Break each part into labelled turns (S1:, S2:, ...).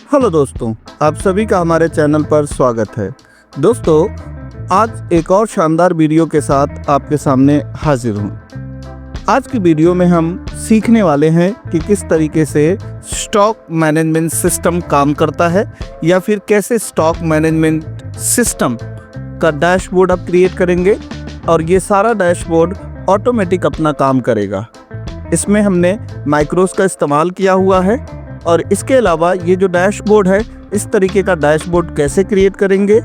S1: Hello दोस्तों, आप सभी का हमारे चैनल पर स्वागत है। दोस्तों, आज एक और शानदार वीडियो के साथ आपके सामने हाजिर हूँ। आज की वीडियो में हम सीखने वाले हैं कि किस तरीके से स्टॉक मैनेजमेंट सिस्टम काम करता है या फिर कैसे स्टॉक मैनेजमेंट सिस्टम का डैशबोर्ड आप क्रिएट करेंगे और ये सारा डैशबोर्ड ऑटोमेटिक अपना काम करेगा। इसमें हमने माइक्रोस का इस्तेमाल किया हुआ है और इसके अलावा ये जो डैशबोर्ड है, इस तरीके का डैशबोर्ड कैसे क्रिएट करेंगे,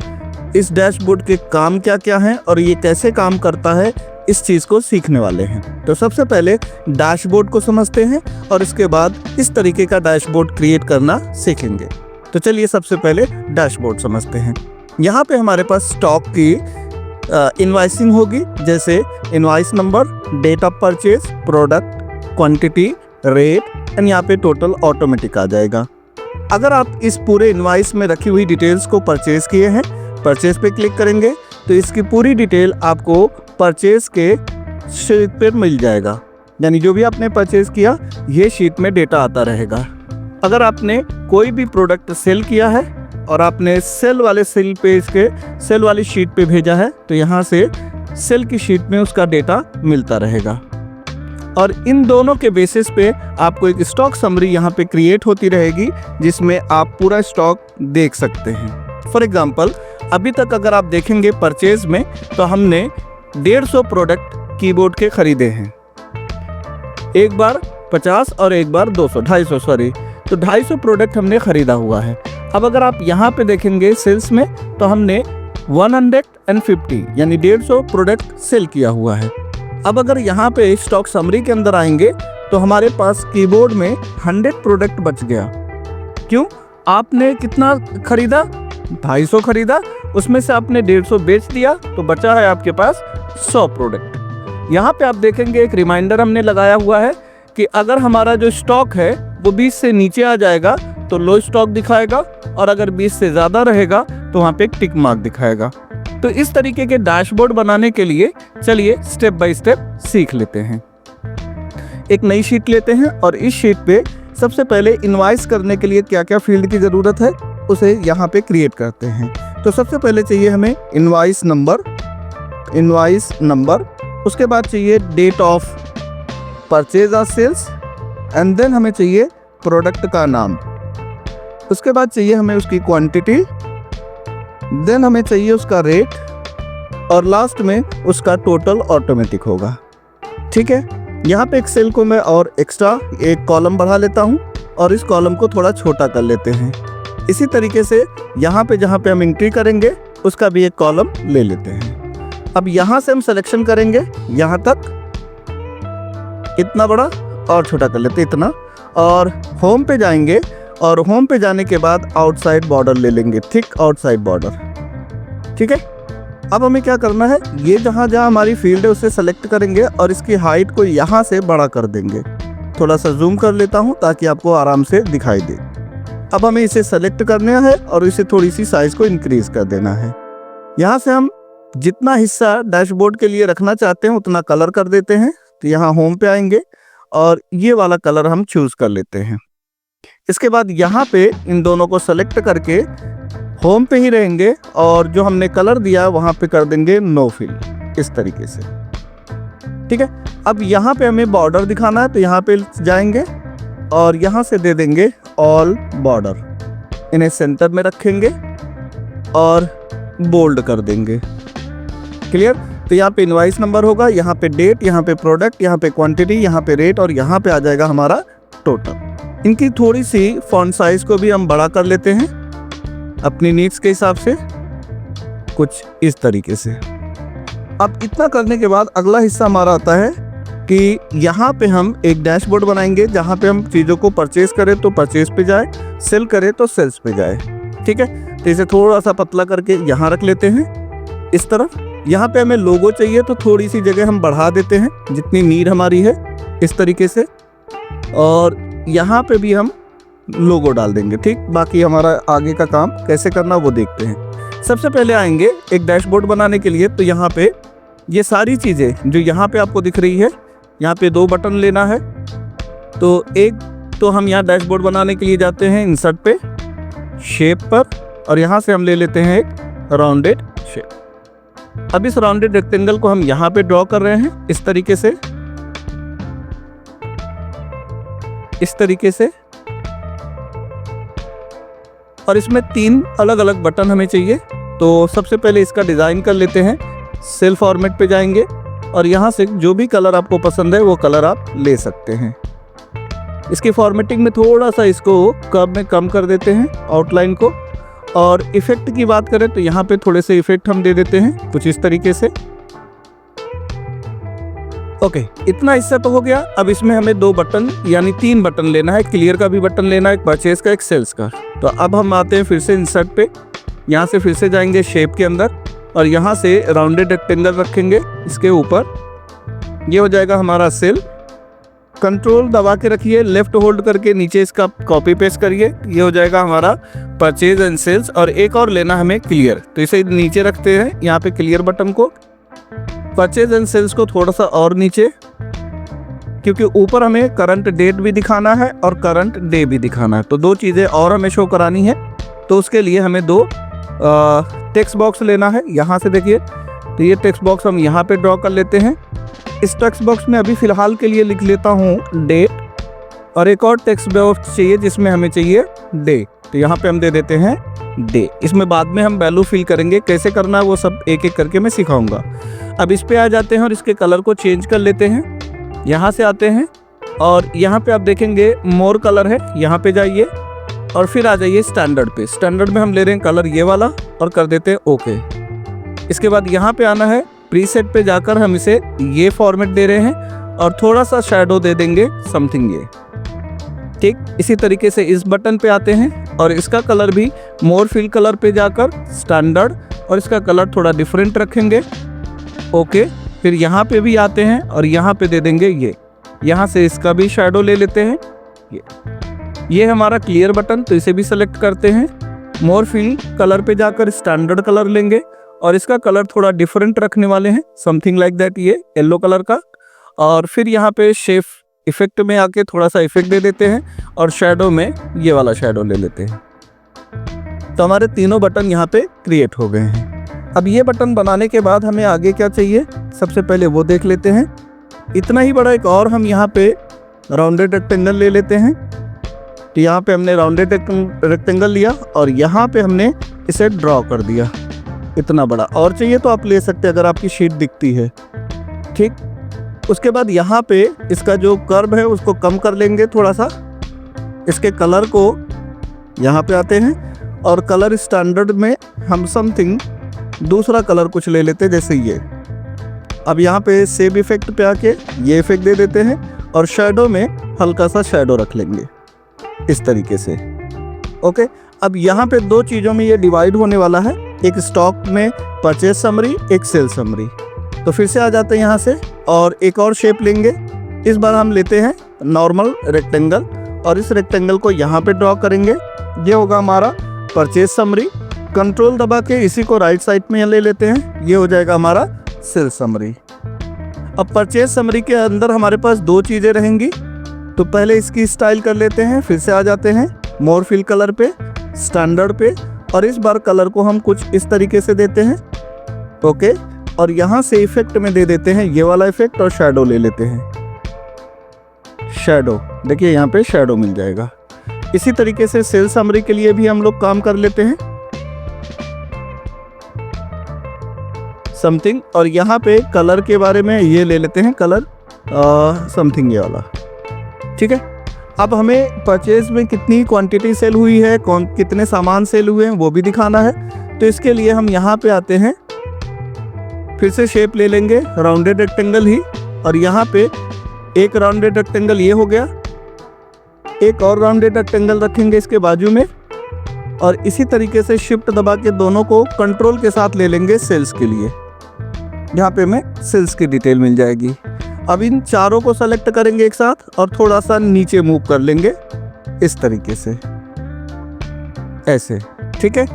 S1: इस डैशबोर्ड के काम क्या क्या हैं और ये कैसे काम करता है, इस चीज़ को सीखने वाले हैं। तो सबसे पहले डैशबोर्ड को समझते हैं और इसके बाद इस तरीके का डैशबोर्ड क्रिएट करना सीखेंगे। तो चलिए सबसे पहले डैशबोर्ड समझते हैं। यहाँ पे हमारे पास स्टॉक की इनवाइसिंग होगी, जैसे invoice number, date of purchase, product, quantity, rate and यहाँ पे टोटल ऑटोमेटिक आ जाएगा। अगर आप इस पूरे इनवाइस में रखी हुई डिटेल्स को परचेज किए हैं, परचेज पे क्लिक करेंगे तो इसकी पूरी डिटेल आपको परचेज के शीट पे मिल जाएगा। यानी जो भी आपने परचेज किया, ये शीट में डेटा आता रहेगा। अगर आपने कोई भी प्रोडक्ट सेल किया है और आपने सेल वाले सेल पेज के सेल वाली शीट पे भेजा है, तो यहाँ से सेल की शीट में उसका डेटा मिलता रहेगा। और इन दोनों के बेसिस पे आपको एक स्टॉक समरी यहाँ पे क्रिएट होती रहेगी, जिसमें आप पूरा स्टॉक देख सकते हैं। फॉर एग्जांपल, अभी तक अगर आप देखेंगे परचेज में, तो हमने 150 प्रोडक्ट कीबोर्ड के खरीदे हैं। एक बार 50 और एक बार 250 तो 250 प्रोडक्ट हमने खरीदा हुआ है। अब अगर आप यहाँ पे देखेंगे सेल्स में, तो हमने 150 यानी 150 प्रोडक्ट सेल किया हुआ है। अब अगर यहाँ पे स्टॉक समरी के अंदर आएंगे तो हमारे पास कीबोर्ड में 100 प्रोडक्ट बच गया। क्यों? आपने कितना खरीदा? 250 खरीदा, उसमें से आपने 150 बेच दिया, तो बचा है आपके पास 100 प्रोडक्ट। यहाँ पे आप देखेंगे एक रिमाइंडर हमने लगाया हुआ है कि अगर हमारा जो स्टॉक है वो 20 से नीचे आ जाएगा तो लो स्टॉक दिखाएगा, और अगर 20 से ज़्यादा रहेगा तो वहाँ पे एक टिक मार्क दिखाएगा। तो इस तरीके के डैशबोर्ड बनाने के लिए चलिए स्टेप बाय स्टेप सीख लेते हैं। एक नई शीट लेते हैं और इस शीट पे सबसे पहले इनवाइस करने के लिए क्या क्या फील्ड की ज़रूरत है, उसे यहाँ पे क्रिएट करते हैं। तो सबसे पहले चाहिए हमें इनवाइस नंबर, उसके बाद चाहिए डेट ऑफ परचेज और सेल्स, एंड देन हमें चाहिए प्रोडक्ट का नाम, उसके बाद चाहिए हमें उसकी क्वांटिटी, देन हमें चाहिए उसका रेट, और लास्ट में उसका टोटल ऑटोमेटिक होगा। ठीक है, यहाँ पे एक सेल को मैं और एक्स्ट्रा एक कॉलम बढ़ा लेता हूँ और इस कॉलम को थोड़ा छोटा कर लेते हैं। इसी तरीके से यहाँ पे जहाँ पे हम एंट्री करेंगे उसका भी एक कॉलम ले लेते हैं। अब यहाँ से हम सिलेक्शन करेंगे यहाँ तक, इतना बड़ा, और छोटा कर लेते इतना, और होम पे जाएंगे और होम पे जाने के बाद आउटसाइड बॉर्डर ले लेंगे, थिक आउटसाइड बॉर्डर। ठीक है, अब हमें क्या करना है, ये जहाँ जहाँ हमारी फील्ड है उसे सेलेक्ट करेंगे और इसकी हाइट को यहाँ से बड़ा कर देंगे। थोड़ा सा जूम कर लेता हूँ ताकि आपको आराम से दिखाई दे। अब हमें इसे सेलेक्ट करना है और इसे थोड़ी सी साइज को इंक्रीज कर देना है। यहाँ से हम जितना हिस्सा डैशबोर्ड के लिए रखना चाहते हैं उतना कलर कर देते हैं। तो यहाँ होम पे आएंगे और ये वाला कलर हम चूज कर लेते हैं। इसके बाद यहाँ पे इन दोनों को सेलेक्ट करके होम पे ही रहेंगे और जो हमने कलर दिया वहाँ पे कर देंगे नो फिल, इस तरीके से। ठीक है, अब यहाँ पे हमें बॉर्डर दिखाना है, तो यहाँ पे जाएंगे और यहाँ से दे देंगे ऑल बॉर्डर, इन्हें सेंटर में रखेंगे और बोल्ड कर देंगे। क्लियर? तो यहाँ पे इनवाइस नंबर होगा, यहाँ पे डेट, यहाँ पे प्रोडक्ट, यहाँ पे क्वांटिटी, यहाँ पे रेट, और यहाँ पे आ जाएगा हमारा टोटल। इनकी थोड़ी सी फॉन्ट साइज को भी हम बड़ा कर लेते हैं अपनी नीड्स के हिसाब से, कुछ इस तरीके से। अब इतना करने के बाद अगला हिस्सा हमारा आता है कि यहाँ पे हम एक डैशबोर्ड बनाएंगे जहाँ पे हम चीज़ों को परचेज करें तो परचेज पे जाए, सेल करें तो सेल्स पे जाए। ठीक है, तो इसे थोड़ा सा पतला करके यहाँ रख लेते हैं इस तरफ। यहाँ पे हमें लोगो चाहिए तो थोड़ी सी जगह हम बढ़ा देते हैं जितनी नीड हमारी है, इस तरीके से, और यहाँ पे भी हम लोगो डाल देंगे। ठीक, बाकी हमारा आगे का काम कैसे करना वो देखते हैं। सबसे पहले आएंगे एक डैशबोर्ड बनाने के लिए, तो यहाँ पे ये सारी चीज़ें जो यहाँ पे आपको दिख रही है, यहाँ पे 2 बटन लेना है। तो एक तो हम यहाँ डैशबोर्ड बनाने के लिए जाते हैं इंसर्ट पे, शेप पर और यहाँ से हम ले लेते हैं एक राउंडेड शेप। अब इस राउंडेड रेक्टेंगल को हम यहाँ पे ड्रॉ कर रहे हैं इस तरीके से, इस तरीके से। और इसमें 3 अलग अलग बटन हमें चाहिए। तो सबसे पहले इसका डिज़ाइन कर लेते हैं। सेल फॉर्मेट पे जाएंगे और यहाँ से जो भी कलर आपको पसंद है वो कलर आप ले सकते हैं। इसकी फॉर्मेटिंग में थोड़ा सा इसको कर्व में कम कर देते हैं, आउटलाइन को। और इफेक्ट की बात करें तो यहाँ पे थोड़े से इफेक्ट हम दे देते हैं कुछ इस तरीके से। ओके, इतना हिस्सा तो हो गया। अब इसमें हमें 2 बटन यानी 3 बटन लेना है। क्लियर का भी बटन लेना है, एक परचेज का, एक सेल्स का। तो अब हम आते हैं फिर से इंसर्ट पे। यहाँ से फिर से जाएंगे शेप के अंदर और यहाँ से राउंडेड रेक्टेंगल रखेंगे इसके ऊपर। ये हो जाएगा हमारा सेल। कंट्रोल दबा के रखिए, लेफ्ट होल्ड करके नीचे इसका कॉपी पेस्ट करिए। ये हो जाएगा हमारा परचेज एंड सेल्स। और एक और लेना हमें क्लियर, तो इसे नीचे रखते हैं यहाँ पे क्लियर बटन को। परचेज एंड सेल्स को थोड़ा सा और नीचे, क्योंकि ऊपर हमें करंट डेट भी दिखाना है और करंट डे भी दिखाना है। तो 2 चीज़ें और हमें शो करानी है। तो उसके लिए हमें 2 टेक्स्ट बॉक्स लेना है। यहाँ से देखिए, तो ये टेक्स्ट बॉक्स हम यहाँ पे ड्रॉ कर लेते हैं। इस टेक्स्ट बॉक्स में अभी फ़िलहाल के लिए लिख लेता हूँ डेट, और एक और टेक्स्ट बॉक्स चाहिए जिसमें हमें चाहिए डे। तो यहाँ पे हम दे देते हैं डे। इसमें बाद में हम वैल्यू फिल करेंगे, कैसे करना है वो सब एक एक करके मैं सिखाऊंगा। अब इस पे आ जाते हैं और इसके कलर को चेंज कर लेते हैं। यहाँ से आते हैं और यहाँ पे आप देखेंगे मोर कलर है, यहाँ पे जाइए और फिर आ जाइए स्टैंडर्ड पे। स्टैंडर्ड में हम ले रहे हैं कलर ये वाला और कर देते हैं ओके। इसके बाद यहाँ पे आना है, प्रीसेट पे जाकर हम इसे ये फॉर्मेट दे रहे हैं और थोड़ा सा शैडो दे देंगे समथिंग ये, ठीक। इसी तरीके से इस बटन पे आते हैं और इसका कलर भी मोर फिल कलर पे जाकर स्टैंडर्ड, और इसका कलर थोड़ा डिफरेंट रखेंगे, ओके। फिर यहाँ पे भी आते हैं और यहाँ पे दे देंगे ये, यहाँ से इसका भी शैडो ले लेते हैं। ये हमारा क्लियर बटन, तो इसे भी सेलेक्ट करते हैं। मोर फिल कलर पे जाकर स्टैंडर्ड कलर लेंगे और इसका कलर थोड़ा डिफरेंट रखने वाले हैं, समथिंग लाइक दैट, ये येलो कलर का। और फिर यहाँ पे शेप इफेक्ट में आके थोड़ा सा इफेक्ट दे देते हैं और शैडो में ये वाला शैडो ले लेते हैं। तो हमारे तीनों बटन यहाँ पे क्रिएट हो गए हैं। अब ये बटन बनाने के बाद हमें आगे क्या चाहिए, सबसे पहले वो देख लेते हैं। इतना ही बड़ा एक और हम यहाँ पे राउंडेड रेक्टेंगल ले लेते हैं। तो यहाँ पे हमने राउंडेड रेक्टेंगल लिया और यहाँ पे हमने इसे ड्रॉ कर दिया। इतना बड़ा और चाहिए तो आप ले सकते हैं अगर आपकी शीट दिखती है, ठीक। उसके बाद यहाँ पे इसका जो कर्व है उसको कम कर लेंगे थोड़ा सा। इसके कलर को यहाँ पे आते हैं और कलर स्टैंडर्ड में हम समथिंग दूसरा कलर कुछ ले लेते हैं, जैसे ये। अब यहाँ पे सेव इफेक्ट पे आके ये इफेक्ट दे देते हैं और शैडो में हल्का सा शैडो रख लेंगे इस तरीके से, ओके। अब यहाँ पे 2 चीज़ों में ये डिवाइड होने वाला है, एक स्टॉक में परचेज समरी, एक सेल समरी। तो फिर से आ जाते हैं यहाँ से और एक और शेप लेंगे। इस बार हम लेते हैं नॉर्मल रेक्टेंगल और इस रेक्टेंगल को यहाँ पे ड्रॉ करेंगे। ये होगा हमारा परचेज समरी। कंट्रोल दबा के इसी को राइट साइड में ले लेते हैं, ये हो जाएगा हमारा सेल समरी। अब परचेज समरी के अंदर हमारे पास 2 चीज़ें रहेंगी। तो पहले इसकी स्टाइल कर लेते हैं, फिर से आ जाते हैं मोर फिल कलर पे, स्टैंडर्ड पे, और इस बार कलर को हम कुछ इस तरीके से देते हैं, ओके। और यहाँ से इफेक्ट में दे देते हैं ये वाला इफेक्ट और शैडो ले लेते हैं। शैडो देखिए यहाँ पे शैडो मिल जाएगा। इसी तरीके से सेल समरी के लिए भी हम लोग काम कर लेते हैं समथिंग। और यहाँ पे कलर के बारे में ये ले लेते हैं कलर समथिंग ये वाला, ठीक है। अब हमें परचेज में कितनी क्वांटिटी सेल हुई है, कितने सामान सेल हुए हैं वो भी दिखाना है। तो इसके लिए हम यहाँ पे आते हैं, फिर से शेप ले लेंगे राउंडेड रेक्टेंगल ही, और यहाँ पे एक राउंडेड रेक्टेंगल ये हो गया, एक और राउंडेड रेक्टेंगल रखेंगे इसके बाजू में, और इसी तरीके से शिफ्ट दबा के दोनों को कंट्रोल के साथ ले लेंगे सेल्स के लिए। यहाँ पे हमें सेल्स की डिटेल मिल जाएगी। अब इन चारों को सेलेक्ट करेंगे एक साथ और थोड़ा सा नीचे मूव कर लेंगे इस तरीके से, ऐसे, ठीक है।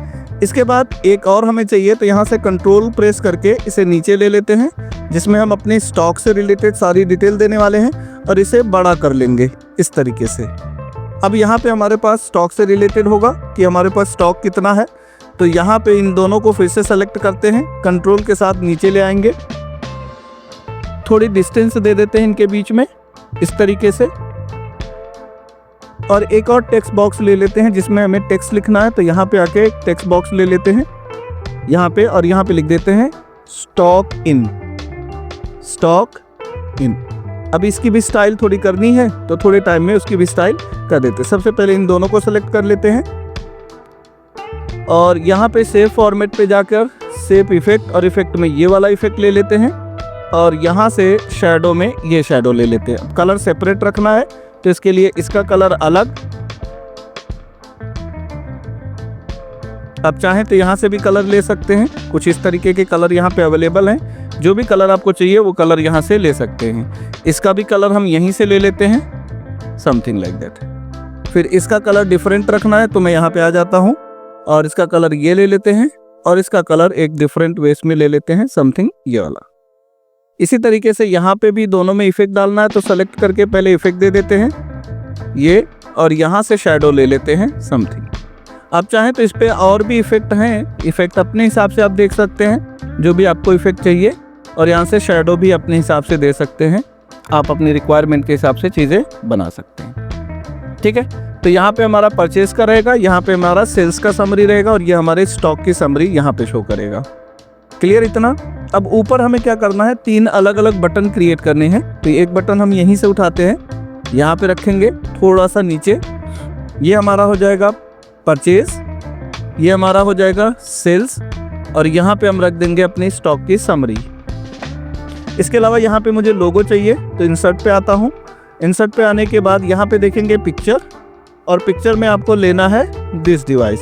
S1: इसके बाद एक और हमें चाहिए, तो यहाँ से कंट्रोल प्रेस करके इसे नीचे ले लेते हैं, जिसमें हम अपने स्टॉक से रिलेटेड सारी डिटेल देने वाले हैं, और इसे बड़ा कर लेंगे इस तरीके से। अब यहाँ पे हमारे पास स्टॉक से रिलेटेड होगा कि हमारे पास स्टॉक कितना है। तो यहाँ पे इन दोनों को फिर से सेलेक्ट करते हैं, कंट्रोल के साथ नीचे ले आएंगे, थोड़ी डिस्टेंस दे देते हैं इनके बीच में इस तरीके से, और एक और टेक्स्ट बॉक्स ले लेते हैं जिसमें हमें टेक्स्ट लिखना है। तो यहाँ पे आके एक टेक्स्ट बॉक्स ले लेते हैं यहाँ पे, और यहाँ पे लिख देते हैं स्टॉक इन, स्टॉक इन। अब इसकी भी स्टाइल थोड़ी करनी है तो थोड़े टाइम में उसकी भी स्टाइल कर देते हैं। सबसे पहले इन दोनों को सेलेक्ट कर लेते हैं और यहाँ पे सेव फॉर्मेट पे जाकर सेव इफेक्ट, और इफेक्ट में ये वाला इफेक्ट ले लेते हैं, और यहाँ से शैडो में ये शैडो ले लेते हैं। कलर सेपरेट रखना है तो इसके लिए इसका कलर अलग, आप चाहें तो यहाँ से भी कलर ले सकते हैं, कुछ इस तरीके के कलर यहाँ पे अवेलेबल हैं। जो भी कलर आपको चाहिए वो कलर यहाँ से ले सकते हैं। इसका भी कलर हम यहीं से ले लेते हैं, समथिंग लाइक दैट। फिर इसका कलर डिफरेंट रखना है तो मैं यहाँ पे आ जाता हूँ और इसका कलर ये ले लेते हैं, और इसका कलर एक डिफरेंट वेस में ले लेते हैं, समथिंग ये वाला। इसी तरीके से यहाँ पे भी दोनों में इफेक्ट डालना है तो सेलेक्ट करके पहले इफेक्ट दे देते हैं ये, और यहाँ से शैडो ले लेते हैं समथिंग। आप चाहें तो इस पर और भी इफेक्ट हैं, इफेक्ट अपने हिसाब से आप देख सकते हैं जो भी आपको इफेक्ट चाहिए, और यहाँ से शैडो भी अपने हिसाब से दे सकते हैं। आप अपनी रिक्वायरमेंट के हिसाब से चीज़ें बना सकते हैं। ठीक है, तो यहाँ पे हमारा परचेज का रहेगा, यहाँ पे हमारा सेल्स का समरी रहेगा, और ये हमारे स्टॉक की समरी यहाँ पे शो करेगा। क्लियर इतना? अब ऊपर हमें क्या करना है, 3 अलग अलग बटन क्रिएट करने हैं। तो एक बटन हम यहीं से उठाते हैं, यहाँ पे रखेंगे थोड़ा सा नीचे, ये हमारा हो जाएगा परचेज, ये हमारा हो जाएगा सेल्स, और यहाँ पे हम रख देंगे अपनी स्टॉक की समरी। इसके अलावा यहाँ पे मुझे लोगो चाहिए तो इंसर्ट पे आता हूँ। इंसर्ट पे आने के बाद यहाँ पे देखेंगे पिक्चर, और पिक्चर में आपको लेना है दिस डिवाइस।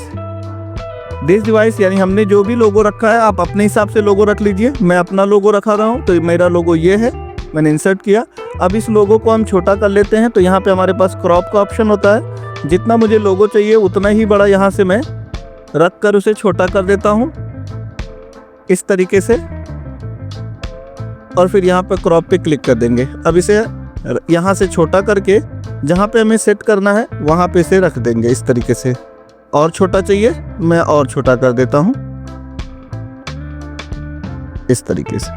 S1: दिस डिवाइस यानी हमने जो भी लोगो रखा है आप अपने हिसाब से लोगो रख लीजिए। मैं अपना लोगो रखा रहा हूँ तो मेरा लोगो ये है, मैंने इंसर्ट किया। अब इस लोगो को हम छोटा कर लेते हैं, तो यहाँ पे हमारे पास क्रॉप का ऑप्शन होता है। जितना मुझे लोगो चाहिए उतना ही बड़ा यहाँ से मैं रख कर उसे छोटा कर देता हूँ इस तरीके से, और फिर यहाँ पर क्रॉप पे क्लिक कर देंगे। अब इसे यहाँ से छोटा करके जहाँ पे हमें सेट करना है वहाँ पे इसे रख देंगे इस तरीके से। और छोटा चाहिए मैं और छोटा कर देता हूँ इस तरीके से,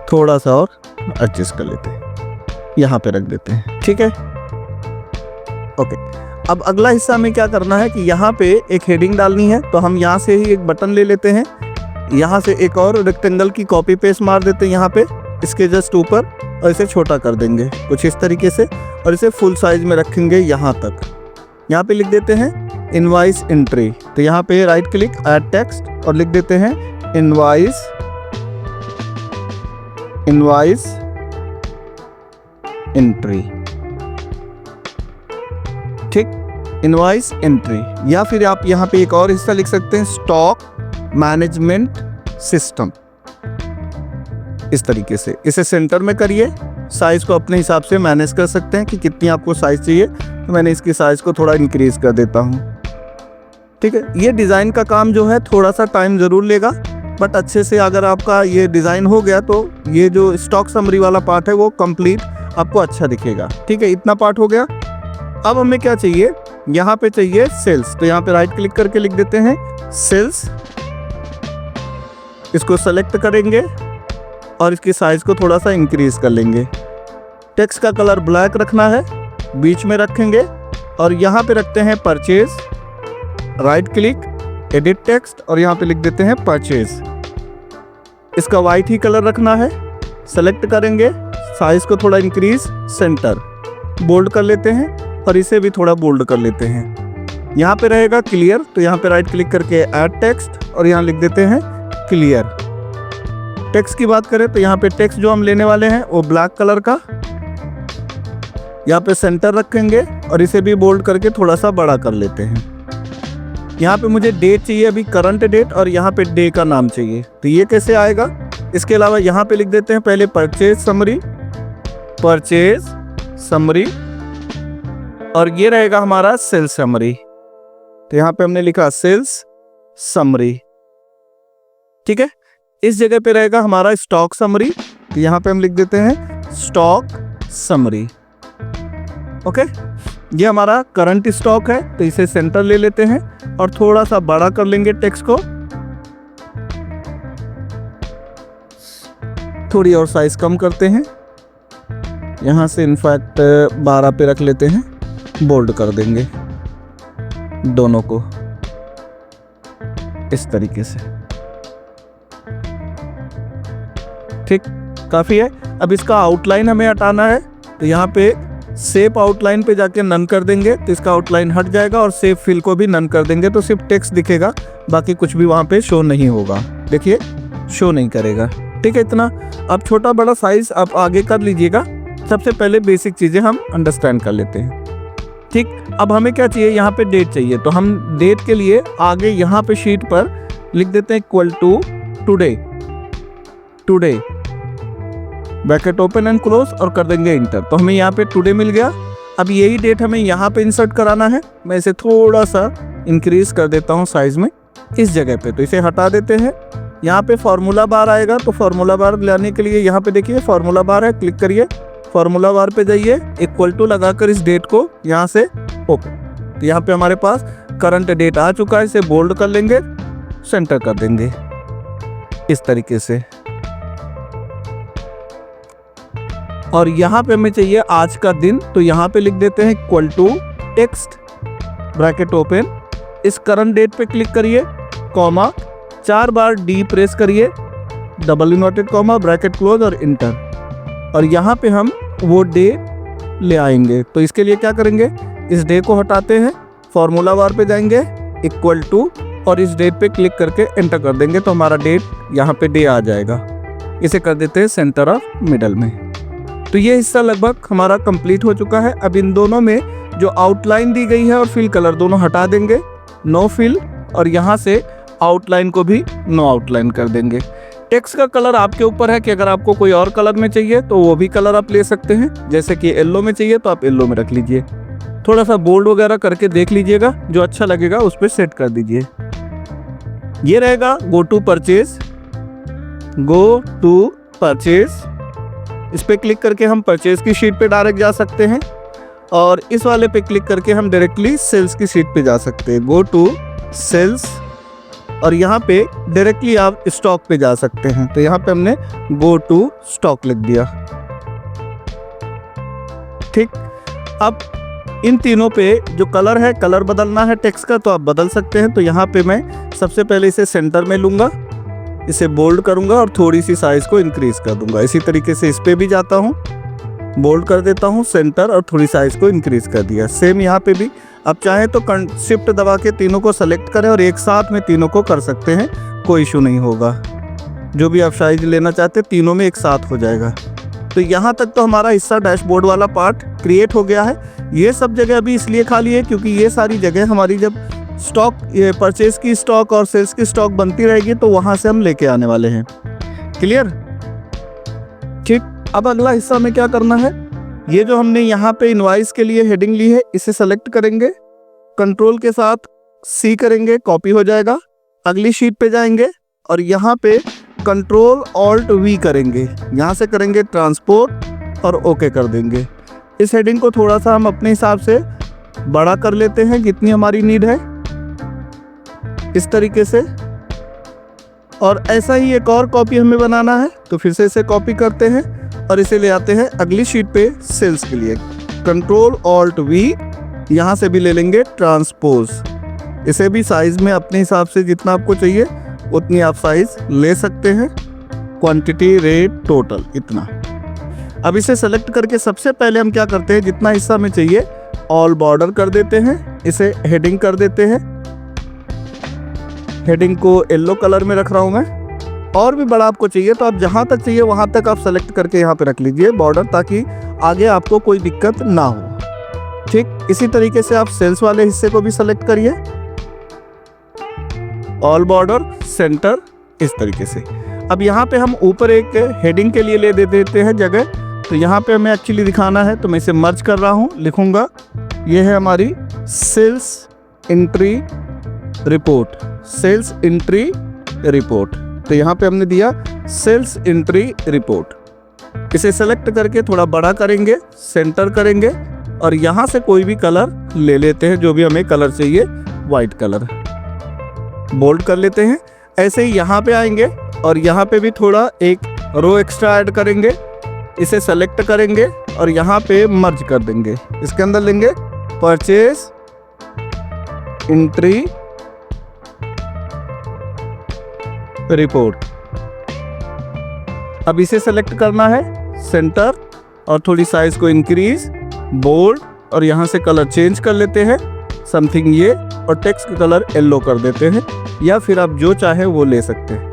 S1: थोड़ा सा और एडजस्ट कर लेते हैं, यहाँ पे रख देते हैं। ठीक है, ओके। अब अगला हिस्सा में क्या करना है कि यहाँ पे एक हेडिंग डालनी है, तो हम यहाँ से ही एक बटन ले लेते हैं, यहाँ से एक और रेक्टेंगल की कॉपी पेस्ट मार देते हैं यहाँ पे इसके जस्ट ऊपर, और इसे छोटा कर देंगे कुछ इस तरीके से, और इसे फुल साइज में रखेंगे यहाँ तक। यहाँ पे लिख देते हैं इनवॉइस एंट्री, तो यहाँ पे राइट क्लिक ऐड टेक्स्ट और लिख देते हैं इनवॉइस एंट्री। ठीक, इनवॉइस एंट्री। या फिर आप यहाँ पे एक और हिस्सा लिख सकते हैं स्टॉक मैनेजमेंट सिस्टम, इस तरीके से। इसे सेंटर में करिए, साइज को अपने हिसाब से मैनेज कर सकते हैं कि कितनी आपको साइज चाहिए। तो मैंने इसकी साइज को थोड़ा इंक्रीज कर देता हूँ। ठीक है, ये डिज़ाइन का काम जो है थोड़ा सा टाइम ज़रूर लेगा, बट अच्छे से अगर आपका ये डिज़ाइन हो गया तो ये जो स्टॉक समरी वाला पार्ट है वो कंप्लीट आपको अच्छा दिखेगा। ठीक है, इतना पार्ट हो गया। अब हमें क्या चाहिए, यहाँ पे चाहिए सेल्स, तो यहाँ पे राइट क्लिक करके लिख देते हैं सेल्स। इसको सेलेक्ट करेंगे और इसकी साइज को थोड़ा सा इंक्रीज कर लेंगे। टेक्स्ट का कलर ब्लैक रखना है, बीच में रखेंगे, और यहाँ पे रखते हैं purchase. Right click edit text और यहाँ पे लिख देते हैं परचेज। इसका वाइट ही कलर रखना है, सेलेक्ट करेंगे, साइज को थोड़ा इंक्रीज, सेंटर बोल्ड कर लेते हैं, और इसे भी थोड़ा बोल्ड कर लेते हैं। यहाँ पे रहेगा क्लियर, तो यहाँ पे राइट क्लिक करके ऐड टेक्स्ट और यहाँ लिख देते हैं क्लियर। टेक्स्ट की बात करें तो यहाँ पे टेक्स्ट जो हम लेने वाले हैं वो ब्लैक कलर का, यहाँ पे सेंटर रखेंगे और इसे भी बोल्ड करके थोड़ा सा बड़ा कर लेते हैं। यहाँ पे मुझे डेट चाहिए, अभी करंट डेट, और यहाँ पे डे का नाम चाहिए, तो ये कैसे आएगा। इसके अलावा यहाँ पे लिख देते हैं पहले परचेज समरी, और ये रहेगा हमारा सेल्स समरी। तो यहाँ पे हमने लिखा सेल्स समरी। ठीक है, इस जगह पे रहेगा हमारा स्टॉक समरी, तो यहाँ पे हम लिख देते हैं स्टॉक समरी। ओके, ये हमारा करंट स्टॉक है, तो इसे सेंटर ले लेते हैं और थोड़ा सा बड़ा कर लेंगे टेक्स्ट को। थोड़ी और साइज कम करते हैं, यहाँ से इनफैक्ट 12 पे रख लेते हैं, बोल्ड कर देंगे दोनों को इस तरीके से। ठीक, काफी है। अब इसका आउटलाइन हमें हटाना है, तो यहाँ पे शेप आउटलाइन पे जाके नन कर देंगे, तो इसका आउटलाइन हट जाएगा और शेप फिल को भी नन कर देंगे, तो सिर्फ टेक्स्ट दिखेगा, बाकी कुछ भी वहाँ पे शो नहीं होगा। देखिए शो नहीं करेगा। ठीक है, इतना। अब छोटा बड़ा साइज आप आगे कर लीजिएगा। सबसे पहले बेसिक चीज़ें हम अंडरस्टैंड कर लेते हैं। ठीक, अब हमें क्या चाहिए, यहाँ पे डेट चाहिए, तो हम डेट के लिए आगे यहाँ पे शीट पर लिख देते हैं equal to today, today bracket open and close और कर देंगे इंटर। तो हमें यहाँ पे टुडे मिल गया। अब यही डेट हमें यहाँ पे इंसर्ट कराना है। मैं इसे थोड़ा सा इंक्रीज कर देता हूँ साइज में इस जगह पे, तो इसे हटा देते हैं। यहाँ पे फार्मूला बार आएगा, तो फार्मूला बार लाने के लिए यहाँ पे देखिए फार्मूला बार है, क्लिक करिए, फार्मूला बार पे जाइए, इक्वल टू लगाकर इस डेट को यहाँ से ओपन। तो यहाँ पे हमारे पास करंट डेट आ चुका है, इसे बोल्ड कर लेंगे, सेंटर कर देंगे इस तरीके से। और यहाँ पे हमें चाहिए आज का दिन, तो यहाँ पे लिख देते हैं equal to text bracket open, इस करंट डेट पे क्लिक करिए, कॉमा 4 बार डी प्रेस करिए, double inverted comma bracket close और इंटर। और यहाँ पे हम वो डे ले आएंगे, तो इसके लिए क्या करेंगे, इस डे को हटाते हैं, फार्मूला बार पे जाएंगे, इक्वल टू और इस डेट पे क्लिक करके एंटर कर देंगे, तो हमारा डेट यहाँ पे डे आ जाएगा। इसे कर देते हैं सेंटर ऑफ मिडल में। तो ये हिस्सा लगभग हमारा कंप्लीट हो चुका है। अब इन दोनों में जो आउटलाइन दी गई है और फिल कलर दोनों हटा देंगे, नो फिल, और यहाँ से आउटलाइन को भी नो आउटलाइन कर देंगे। टेक्स्ट का कलर आपके ऊपर है कि अगर आपको कोई और कलर में चाहिए तो वो भी कलर आप ले सकते हैं। जैसे कि येलो में चाहिए तो आप येलो में रख लीजिए, थोड़ा सा बोल्ड वगैरह करके देख लीजिएगा, जो अच्छा लगेगा उस पर सेट कर दीजिए। ये रहेगा go to purchase, go to purchase, इस पे क्लिक करके हम परचेज की शीट पे डायरेक्ट जा सकते हैं, और इस वाले पे क्लिक करके हम डायरेक्टली सेल्स की शीट पे जा सकते हैं, गो टू सेल्स, और यहाँ पे डायरेक्टली आप स्टॉक पे जा सकते हैं। तो यहाँ पे हमने गो टू स्टॉक लिख दिया। ठीक, अब इन तीनों पे जो कलर है, कलर बदलना है टेक्स्ट का तो आप बदल सकते हैं। तो यहाँ पे मैं सबसे पहले इसे सेंटर में लूँगा, इसे बोल्ड करूँगा और थोड़ी सी साइज़ को इंक्रीज़ कर दूँगा। इसी तरीके से इस पे भी जाता हूँ, बोल्ड कर देता हूँ, सेंटर और थोड़ी साइज़ को इंक्रीज़ कर दिया। सेम यहाँ पे भी आप चाहें तो शिफ्ट दबा के तीनों को सेलेक्ट करें और एक साथ में तीनों को कर सकते हैं, कोई इशू नहीं होगा। जो भी आप साइज लेना चाहते हैं तीनों में एक साथ हो जाएगा। तो यहाँ तक तो हमारा हिस्सा डैशबोर्ड वाला पार्ट क्रिएट हो गया है। ये सब जगह अभी इसलिए खाली है क्योंकि ये सारी जगह हमारी जब स्टॉक, ये परचेज की स्टॉक और सेल्स की स्टॉक बनती रहेगी तो वहाँ से हम लेके आने वाले हैं। क्लियर? ठीक, अब अगला हिस्सा में क्या करना है, ये जो हमने यहाँ पे इनवॉइस के लिए हेडिंग ली है इसे सेलेक्ट करेंगे, कंट्रोल के साथ सी करेंगे, कॉपी हो जाएगा। अगली शीट पे जाएंगे और यहाँ पे कंट्रोल ऑल्ट वी करेंगे, यहाँ से करेंगे ट्रांसपोर्ट और ओके कर देंगे। इस हेडिंग को थोड़ा सा हम अपने हिसाब से बड़ा कर लेते हैं जितनी हमारी नीड है, इस तरीके से। और ऐसा ही एक और कॉपी हमें बनाना है, तो फिर से इसे कॉपी करते हैं और इसे ले आते हैं अगली शीट पे सेल्स के लिए, कंट्रोल ऑल्ट वी, यहाँ से भी ले लेंगे ट्रांसपोज। इसे भी साइज में अपने हिसाब से जितना आपको चाहिए उतनी आप साइज ले सकते हैं, क्वांटिटी, रेट, टोटल इतना। अब इसे सेलेक्ट करके सबसे पहले हम क्या करते हैं, जितना हिस्सा में चाहिए ऑल बॉर्डर कर देते हैं, इसे हेडिंग कर देते हैं। हेडिंग को येलो कलर में रख रहा हूँ मैं। और भी बड़ा आपको चाहिए तो आप जहाँ तक चाहिए वहाँ तक आप सेलेक्ट करके यहाँ पे रख लीजिए बॉर्डर, ताकि आगे आपको कोई दिक्कत ना हो। ठीक, इसी तरीके से आप सेल्स वाले हिस्से को भी सेलेक्ट करिए, ऑल बॉर्डर, सेंटर, इस तरीके से। अब यहाँ पे हम ऊपर एक हेडिंग के लिए ले देते हैं जगह, तो यहाँ पे हमें एक्चुअली दिखाना है तो मैं इसे मर्ज कर रहा हूँ, लिखूँगा ये है हमारी sales entry report, sales entry report. तो यहाँ पे हमने दिया सेल्स एंट्री रिपोर्ट। इसे सेलेक्ट करके थोड़ा बड़ा करेंगे, सेंटर करेंगे और यहाँ से कोई भी कलर ले लेते हैं, जो भी हमें कलर चाहिए, वाइट कलर बोल्ड कर लेते हैं। ऐसे ही यहाँ पे आएंगे और यहाँ पे भी थोड़ा एक रो एक्स्ट्रा ऐड करेंगे, इसे सेलेक्ट करेंगे और यहाँ पे मर्ज कर देंगे। इसके अंदर लेंगे परचेज एंट्री रिपोर्ट। अब इसे सेलेक्ट करना है सेंटर और थोड़ी साइज को इंक्रीज, बोल्ड, और यहाँ से कलर चेंज कर लेते हैं समथिंग ये, और टेक्स्ट का कलर येलो कर देते हैं, या फिर आप जो चाहे वो ले सकते हैं।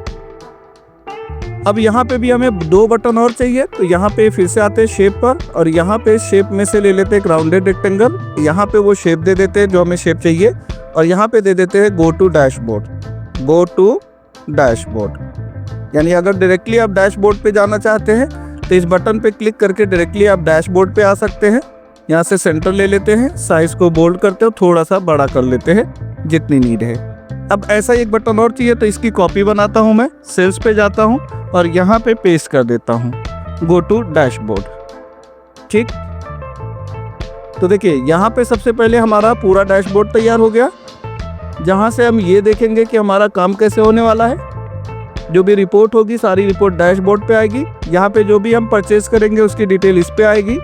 S1: अब यहाँ पे भी हमें 2 बटन और चाहिए, तो यहाँ पे फिर से आते हैं शेप पर और यहाँ पे शेप में से ले लेते हैं राउंडेड रेक्टेंगल। यहाँ पे वो शेप दे देते हैं जो हमें शेप चाहिए और यहाँ पे दे देते हैं go to dashboard. Go to dashboard यानी अगर डायरेक्टली आप डैशबोर्ड पे जाना चाहते हैं तो इस बटन पे क्लिक करके डायरेक्टली आप डैशबोर्ड पे आ सकते हैं। यहाँ से सेंटर ले लेते हैं, साइज को बोल्ड करते हो, थोड़ा सा बड़ा कर लेते हैं जितनी नीड है। अब ऐसा एक बटन और चाहिए तो इसकी कॉपी बनाता हूँ मैं, सेल्स पे जाता हूँ और यहाँ पे पेस्ट कर देता हूँ गो टू डैशबोर्ड। ठीक, तो देखिए यहाँ पे सबसे पहले हमारा पूरा डैशबोर्ड तैयार हो गया, जहाँ से हम ये देखेंगे कि हमारा काम कैसे होने वाला है। जो भी रिपोर्ट होगी सारी रिपोर्ट डैशबोर्ड पे आएगी। यहाँ पे जो भी हम परचेज करेंगे उसकी डिटेल इस पे आएगी।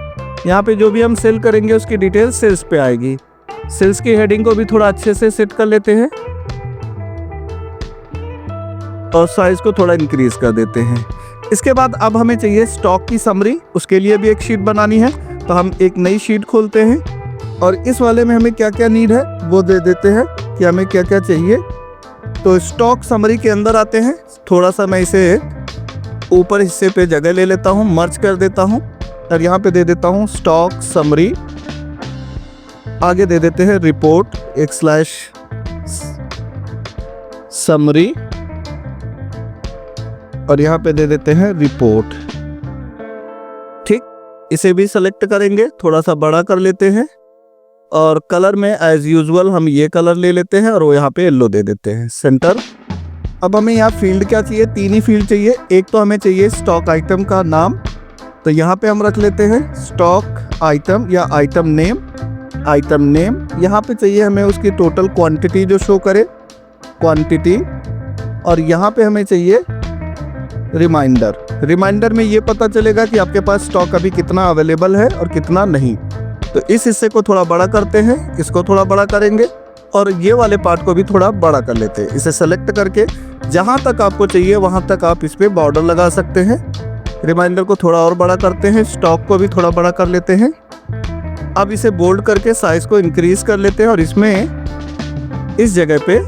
S1: यहाँ पे जो भी हम सेल करेंगे उसकी डिटेल सेल्स पे आएगी। सेल्स की हेडिंग को भी थोड़ा अच्छे से सेट कर लेते हैं और साइज को थोड़ा इंक्रीज कर देते हैं। इसके बाद अब हमें चाहिए स्टॉक की समरी, उसके लिए भी एक शीट बनानी है, तो हम एक नई शीट खोलते हैं और इस वाले में हमें क्या क्या नीड है वो दे देते हैं कि हमें क्या क्या चाहिए। तो स्टॉक समरी के अंदर आते हैं, थोड़ा सा मैं इसे ऊपर हिस्से पे जगह ले लेता हूँ, मर्ज कर देता हूँ और यहाँ पे दे देता हूँ स्टॉक समरी। आगे दे देते हैं रिपोर्ट एक स्लैश समरी और यहाँ पे दे देते हैं रिपोर्ट। ठीक, इसे भी सेलेक्ट करेंगे, थोड़ा सा बड़ा कर लेते हैं और कलर में एज यूजुअल हम ये कलर ले लेते हैं और वो यहाँ पे येलो दे देते हैं सेंटर। अब हमें यहाँ फील्ड क्या चाहिए, 3 ही फील्ड चाहिए। एक तो हमें चाहिए स्टॉक आइटम का नाम, तो यहाँ पे हम रख लेते हैं स्टॉक आइटम या आइटम नेम। आइटम नेम यहाँ पे चाहिए हमें उसकी टोटल क्वांटिटी जो शो करे, क्वांटिटी। और यहाँ पे हमें चाहिए रिमाइंडर। रिमाइंडर में ये पता चलेगा कि आपके पास स्टॉक अभी कितना अवेलेबल है और कितना नहीं। तो इस हिस्से को थोड़ा बड़ा करते हैं, इसको थोड़ा बड़ा करेंगे और ये वाले पार्ट को भी थोड़ा बड़ा कर लेते हैं। इसे सेलेक्ट करके जहाँ तक आपको चाहिए वहाँ तक आप इस पर बॉर्डर लगा सकते हैं। रिमाइंडर को थोड़ा और बड़ा करते हैं, स्टॉक को भी थोड़ा बड़ा कर लेते हैं। अब इसे बोल्ड करके साइज को इंक्रीज कर लेते हैं और इसमें इस जगह पे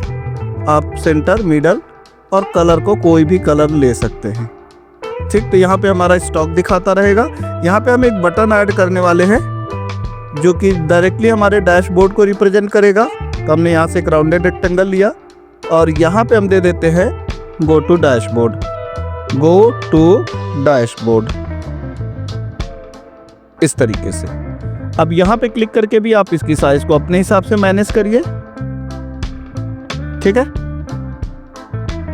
S1: आप सेंटर, मिडल और कलर को कोई भी कलर ले सकते हैं। ठीक, तो यहाँ पे हमारा स्टॉक दिखाता रहेगा। यहाँ पे हम एक बटन ऐड करने वाले हैं जो कि डायरेक्टली हमारे डैशबोर्ड को रिप्रेजेंट करेगा। तो हमने यहाँ से एक राउंडेड रेक्टेंगल लिया और यहाँ पे हम दे देते हैं go to dashboard. Go to dashboard इस तरीके से। अब यहाँ पे क्लिक करके भी आप इसकी साइज को अपने हिसाब से मैनेज करिए। ठीक है,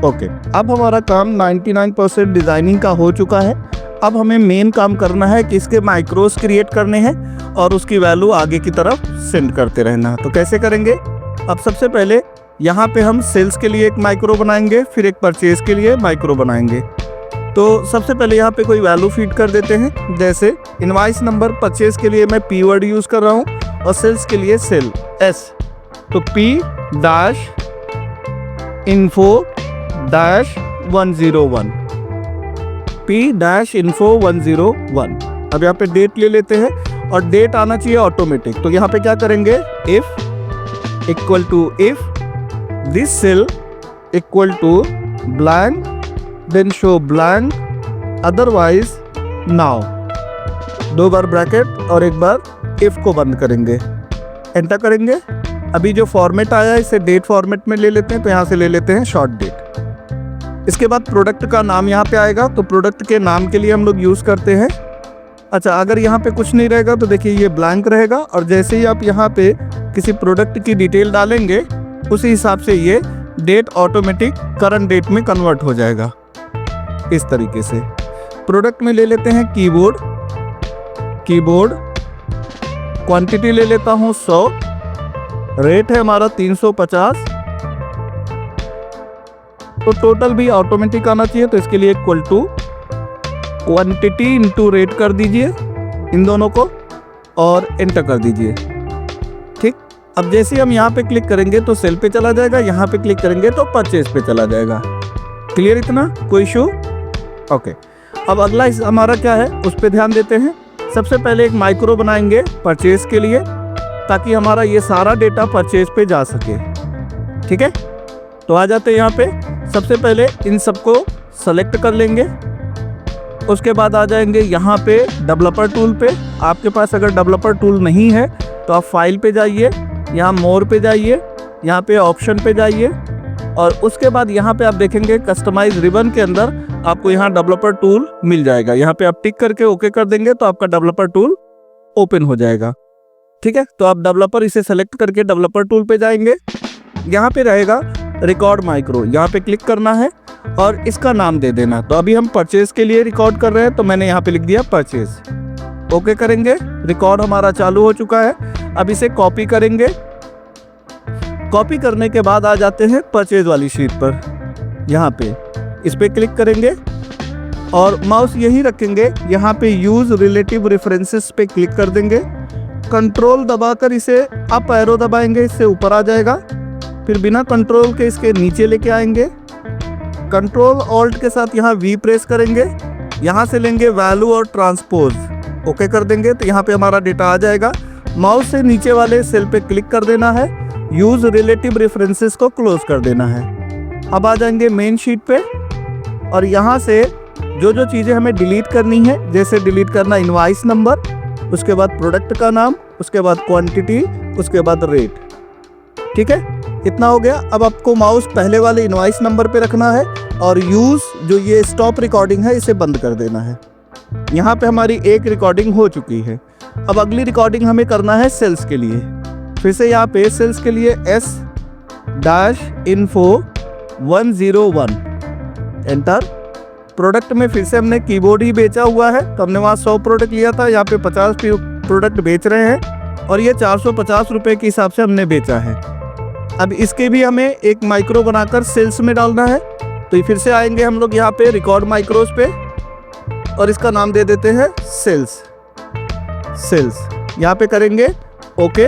S1: ओके। अब हमारा काम 99% डिजाइनिंग का हो चुका है। अब हमें मेन काम करना है कि इसके माइक्रोस क्रिएट करने हैं और उसकी वैल्यू आगे की तरफ सेंड करते रहना। तो कैसे करेंगे, अब सबसे पहले यहाँ पे हम सेल्स के लिए एक माइक्रो बनाएंगे, फिर एक परचेज के लिए माइक्रो बनाएंगे। तो सबसे पहले यहाँ पे कोई वैल्यू फीड कर देते हैं, जैसे इनवाइस नंबर। परचेज के लिए मैं पी वर्ड यूज़ कर रहा हूँ और सेल्स के लिए सेल एस। तो P-info-101 P-info-101। अब यहाँ पे डेट ले लेते हैं और डेट आना चाहिए ऑटोमेटिक। तो यहाँ पे क्या करेंगे, if equal to if this cell equal to blank then show blank otherwise now. 2 बार ब्रैकेट और 1 बार इफ को बंद करेंगे, एंटर करेंगे। अभी जो फॉर्मेट आया इसे डेट फॉर्मेट में ले लेते हैं, तो यहाँ से ले लेते हैं शॉर्ट डेट। इसके बाद प्रोडक्ट का नाम यहाँ पे आएगा, तो प्रोडक्ट के नाम के लिए हम लोग यूज़ करते हैं। अच्छा, अगर यहाँ पे कुछ नहीं रहेगा तो देखिए ये ब्लैंक रहेगा और जैसे ही आप यहाँ पे किसी प्रोडक्ट की डिटेल डालेंगे उसी हिसाब से ये डेट ऑटोमेटिक करंट डेट में कन्वर्ट हो जाएगा। इस तरीके से प्रोडक्ट में ले लेते हैं कीबोर्ड। कीबोर्ड क्वांटिटी ले लेता हूँ 100, रेट है हमारा 350, तो टोटल भी ऑटोमेटिक आना चाहिए। तो इसके लिए equal to quantity into rate कर दीजिए इन दोनों को और एंटर कर दीजिए। ठीक, अब जैसे हम यहाँ पे क्लिक करेंगे तो सेल पे चला जाएगा, यहाँ पे क्लिक करेंगे तो परचेज पे चला जाएगा। क्लियर इतना, कोई इशू? ओके, अब अगला हमारा क्या है उस पर ध्यान देते हैं। सबसे पहले एक माइक्रो बनाएंगे परचेज के लिए, ताकि हमारा ये सारा डेटा परचेज पे जा सके। ठीक है, तो आ जाते हैं यहाँ पे। सबसे पहले इन सबको सेलेक्ट कर लेंगे, उसके बाद आ जाएंगे यहाँ पे डेवलपर टूल पे। आपके पास अगर डेवलपर टूल नहीं है तो आप फाइल पे जाइए, यहाँ मोर पे जाइए, यहाँ पे ऑप्शन पे जाइए और उसके बाद यहाँ पे आप देखेंगे कस्टमाइज रिबन के अंदर आपको यहाँ डेवलपर टूल मिल जाएगा। यहाँ पे आप टिक करके ओके कर देंगे तो आपका डेवलपर टूल ओपन हो जाएगा। ठीक है, तो आप डेवलपर इसे सेलेक्ट करके डेवलपर टूल पे जाएंगे, यहाँ पे रहेगा रिकॉर्ड माइक्रो, यहाँ पे क्लिक करना है और इसका नाम दे देना। तो अभी हम परचेज के लिए रिकॉर्ड कर रहे हैं तो मैंने यहाँ पे लिख दिया परचेज। ओके करेंगे, रिकॉर्ड हमारा चालू हो चुका है। अब इसे कॉपी करेंगे, कॉपी करने के बाद आ जाते हैं परचेज वाली शीट पर। यहाँ पे इस पे क्लिक करेंगे और माउस यही रखेंगे, यहाँ पे यूज रिलेटिव रेफरेंसेस पे क्लिक कर देंगे। कंट्रोल दबाकर इसे अप एरो दबाएंगे, इससे ऊपर आ जाएगा। फिर बिना कंट्रोल के इसके नीचे लेके आएंगे, कंट्रोल ऑल्ट के साथ यहाँ वी प्रेस करेंगे, यहाँ से लेंगे वैल्यू और ट्रांसपोज, ओके कर देंगे तो यहाँ पे हमारा डेटा आ जाएगा। माउस से नीचे वाले सेल पे क्लिक कर देना है, यूज रिलेटिव रेफरेंसेस को क्लोज कर देना है। अब आ जाएंगे मेन शीट पे और यहाँ से जो जो चीज़ें हमें डिलीट करनी है, जैसे डिलीट करना इनवॉइस नंबर, उसके बाद प्रोडक्ट का नाम, उसके बाद क्वांटिटी, उसके बाद रेट। ठीक है, इतना हो गया। अब आपको माउस पहले वाले इनवॉइस नंबर पे रखना है और यूज जो ये स्टॉप रिकॉर्डिंग है इसे बंद कर देना है। यहाँ पे हमारी एक रिकॉर्डिंग हो चुकी है। अब अगली रिकॉर्डिंग हमें करना है सेल्स के लिए। फिर से यहाँ पे सेल्स के लिए S-info 101 एंटर। प्रोडक्ट में फिर से हमने कीबोर्ड ही बेचा हुआ है तो हमने वहाँ 100 प्रोडक्ट लिया था, यहाँ पे 50 प्रोडक्ट बेच रहे हैं और ये 450 रुपये के हिसाब से हमने बेचा है। अब इसके भी हमें एक माइक्रो बनाकर सेल्स में डालना है। तो फिर से आएंगे हम लोग यहाँ पे रिकॉर्ड माइक्रोस पे और इसका नाम दे देते हैं सेल्स। यहाँ पे करेंगे ओके।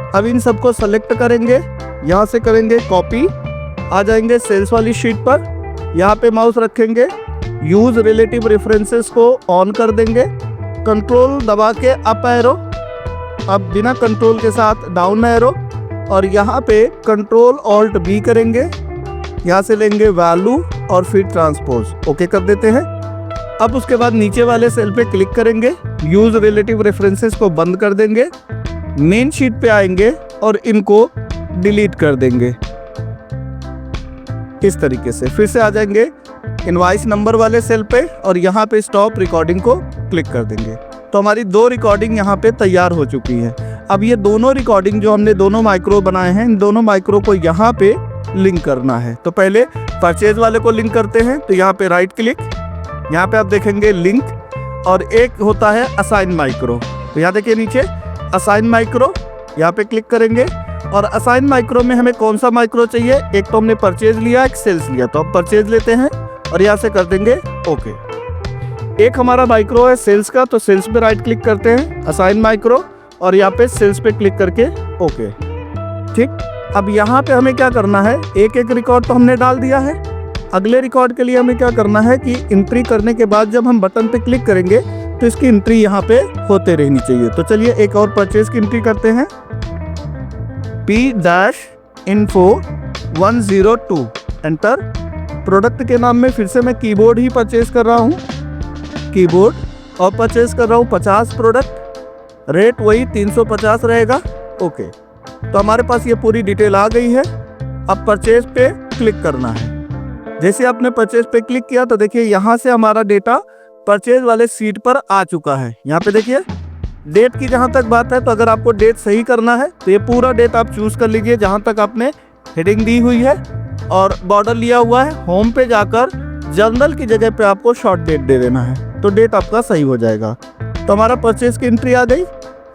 S1: अब इन सबको सेलेक्ट करेंगे, यहाँ से करेंगे कॉपी, आ जाएंगे सेल्स वाली शीट पर, यहाँ पे माउस रखेंगे, यूज रिलेटिव रेफरेंसेस को ऑन कर देंगे, कंट्रोल दबा के अप एरो, अब बिना कंट्रोल के साथ डाउन एरो और यहाँ पे कंट्रोल ऑल्ट बी करेंगे, यहाँ से लेंगे वैल्यू और फिर ट्रांसपोज, ओके कर देते हैं। अब उसके बाद नीचे वाले सेल पे क्लिक करेंगे, यूज रिलेटिव रेफरेंसेस को बंद कर देंगे, मेन शीट पे आएंगे और इनको डिलीट कर देंगे इस तरीके से। फिर से आ जाएंगे इनवॉइस नंबर वाले सेल पे और यहाँ पे स्टॉप रिकॉर्डिंग को क्लिक कर देंगे। तो हमारी 2 रिकॉर्डिंग यहाँ पे तैयार हो चुकी है। अब ये दोनों रिकॉर्डिंग जो हमने दोनों माइक्रो बनाए हैं, इन दोनों माइक्रो को यहाँ पे लिंक करना है। तो पहले परचेज वाले को लिंक करते हैं। तो यहाँ पे राइट क्लिक, यहाँ पे आप देखेंगे लिंक, और एक होता है असाइन माइक्रो। तो यहाँ देखिए नीचे असाइन माइक्रो, यहाँ पे क्लिक करेंगे और असाइन माइक्रो में हमें कौन सा माइक्रो चाहिए, एक तो हमने परचेज लिया, एक सेल्स लिया, तो हम परचेज लेते हैं और यहाँ से कर देंगे ओके। एक हमारा माइक्रो है सेल्स का, तो सेल्स पे राइट क्लिक करते हैं, असाइन माइक्रो, और यहाँ पे सेल्स पे क्लिक करके ओके। ठीक, अब यहाँ पे हमें क्या करना है, एक एक रिकॉर्ड तो हमने डाल दिया है। अगले रिकॉर्ड के लिए हमें क्या करना है कि एंट्री करने के बाद जब हम बटन पे क्लिक करेंगे तो इसकी एंट्री यहाँ पे होते रहनी चाहिए। तो चलिए एक और परचेज की एंट्री करते हैं, P-info 102 एंटर। प्रोडक्ट के नाम में फिर से मैं कीबोर्ड ही परचेज कर रहा हूँ, कीबोर्ड, और परचेज कर रहा हूँ 50 प्रोडक्ट, रेट वही 350 रहेगा ओके। तो हमारे पास ये पूरी डिटेल आ गई है। अब परचेज पे क्लिक करना है। जैसे आपने परचेज पे क्लिक किया तो देखिए यहाँ से हमारा डेटा परचेज वाले सीट पर आ चुका है। यहाँ पे देखिए डेट की जहाँ तक बात है, तो अगर आपको डेट सही करना है तो ये पूरा डेट आप चूज कर लीजिए जहाँ तक आपने हेडिंग दी हुई है और बॉर्डर लिया हुआ है। होम पे जाकर जर्नल की जगह पे आपको शॉर्ट डेट दे देना है, तो डेट आपका सही हो जाएगा। तो हमारा परचेज की एंट्री आ गई।